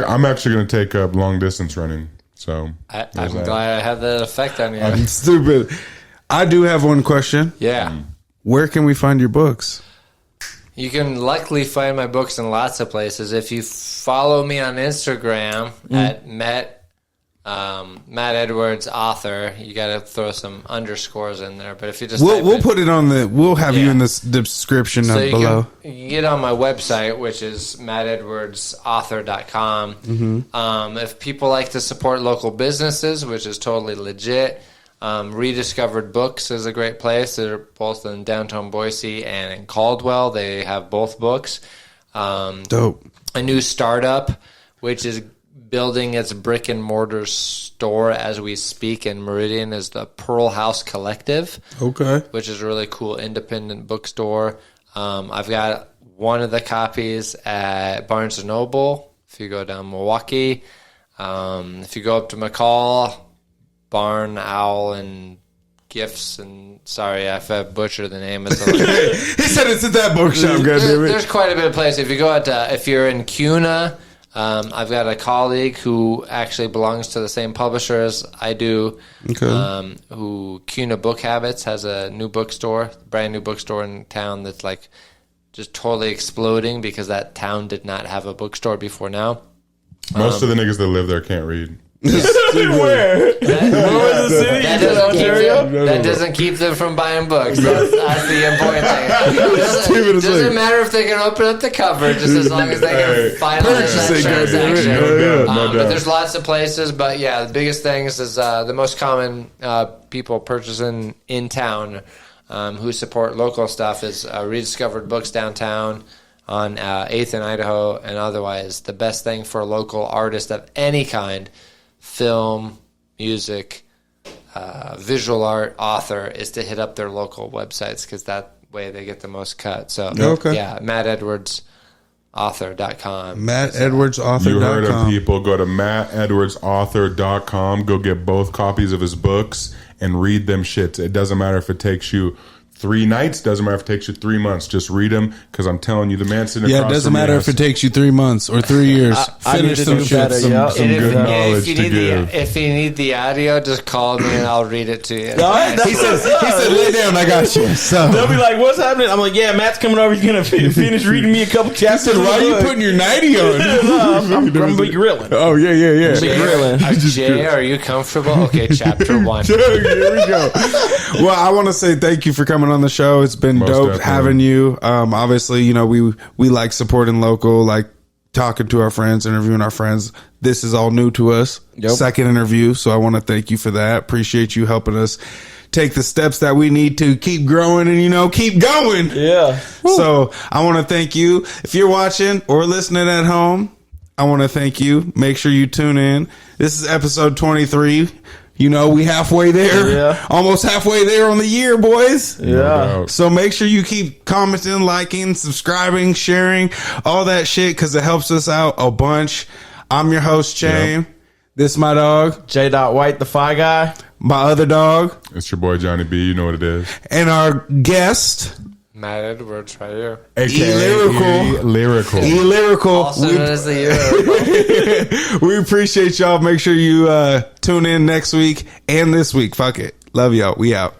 I'm actually going to take up long distance running. So I'm glad I had that effect on you. I'm stupid. I do have one question. Yeah. Where can we find your books? You can luckily find my books in lots of places. If you follow me on Instagram at Matt Edwards author, you got to throw some underscores in there. But if you just we'll put it on we'll have you in the description below. You can get on my website, which is mattedwardsauthor.com. If people like to support local businesses, which is totally legit, Rediscovered Books is a great place. They're both in downtown Boise and in Caldwell. They have both books. Dope. A new startup, which is building its brick and mortar store as we speak in Meridian, is the Pearl House Collective. Okay. Which is a really cool independent bookstore. I've got one of the copies at Barnes & Noble if you go down Milwaukee. If you go up to McCall, Barn, Owl, and Gifts, and sorry if I butchered the name. He said it's at that bookshop, goddammit. There's quite a bit of place. If you go out if you're in Cuna, I've got a colleague who actually belongs to the same publisher as I do, who Cuna Book Habits has a new bookstore, brand new bookstore in town that's like just totally exploding because that town did not have a bookstore before now. Most of the niggas that live there can't read. Where? Where was the city? That doesn't keep them from buying books. That's the important thing. It doesn't matter if they can open up the cover, just as long as they can finalize that transaction. But there's lots of places. But yeah, the biggest things is the most common people purchasing in town who support local stuff is Rediscovered Books downtown on 8th and Idaho, and otherwise the best thing for a local artist of any kind, film, music, visual art, author, is to hit up their local websites because that way they get the most cut. So yeah, mattedwardsauthor.com. mattedwardsauthor.com. You heard of people. Go to mattedwardsauthor.com. Go get both copies of his books and read them shits. It doesn't matter if it takes you 3 nights, doesn't matter if it takes you 3 months. Just read them because I'm telling you, the man sitting across from me. Yeah, it doesn't matter if it takes you 3 months or 3 years. Finish some shit. Some good knowledge to give. If you need the audio, just call me and I'll read it to you. He said, lay down, I got you. So they'll be like, what's happening? I'm like, yeah, Matt's coming over. He's going to finish reading me a couple chapters. He said, why are you putting your 90 on? I'm going to be grilling. Oh, yeah. Grilling. Jay, are you comfortable? Okay, chapter 1. Here we go. Well, I want to say thank you for coming on the show. It's been Most dope definitely. having you. Obviously, you know, we like supporting local, like talking to our friends, interviewing our friends. This is all new to us. Yep. Second interview. So I want to thank you for that. Appreciate you helping us take the steps that we need to keep growing and, you know, keep going. Yeah. So I want to thank you. If you're watching or listening at home, I want to thank you. Make sure you tune in. This is episode 23. You know, we halfway there. Yeah. Almost halfway there on the year, boys. Yeah. So make sure you keep commenting, liking, subscribing, sharing, all that shit, because it helps us out a bunch. I'm your host, Chain. Yep. This is my dog. J. White, the Fi Guy. My other dog. It's your boy Johnny B. You know what it is. And our guest, Matt Edwards right here. Lyrical. E-Lyrical. Also known as the Euro. We appreciate y'all. Make sure you tune in next week and this week. Fuck it. Love y'all. We out.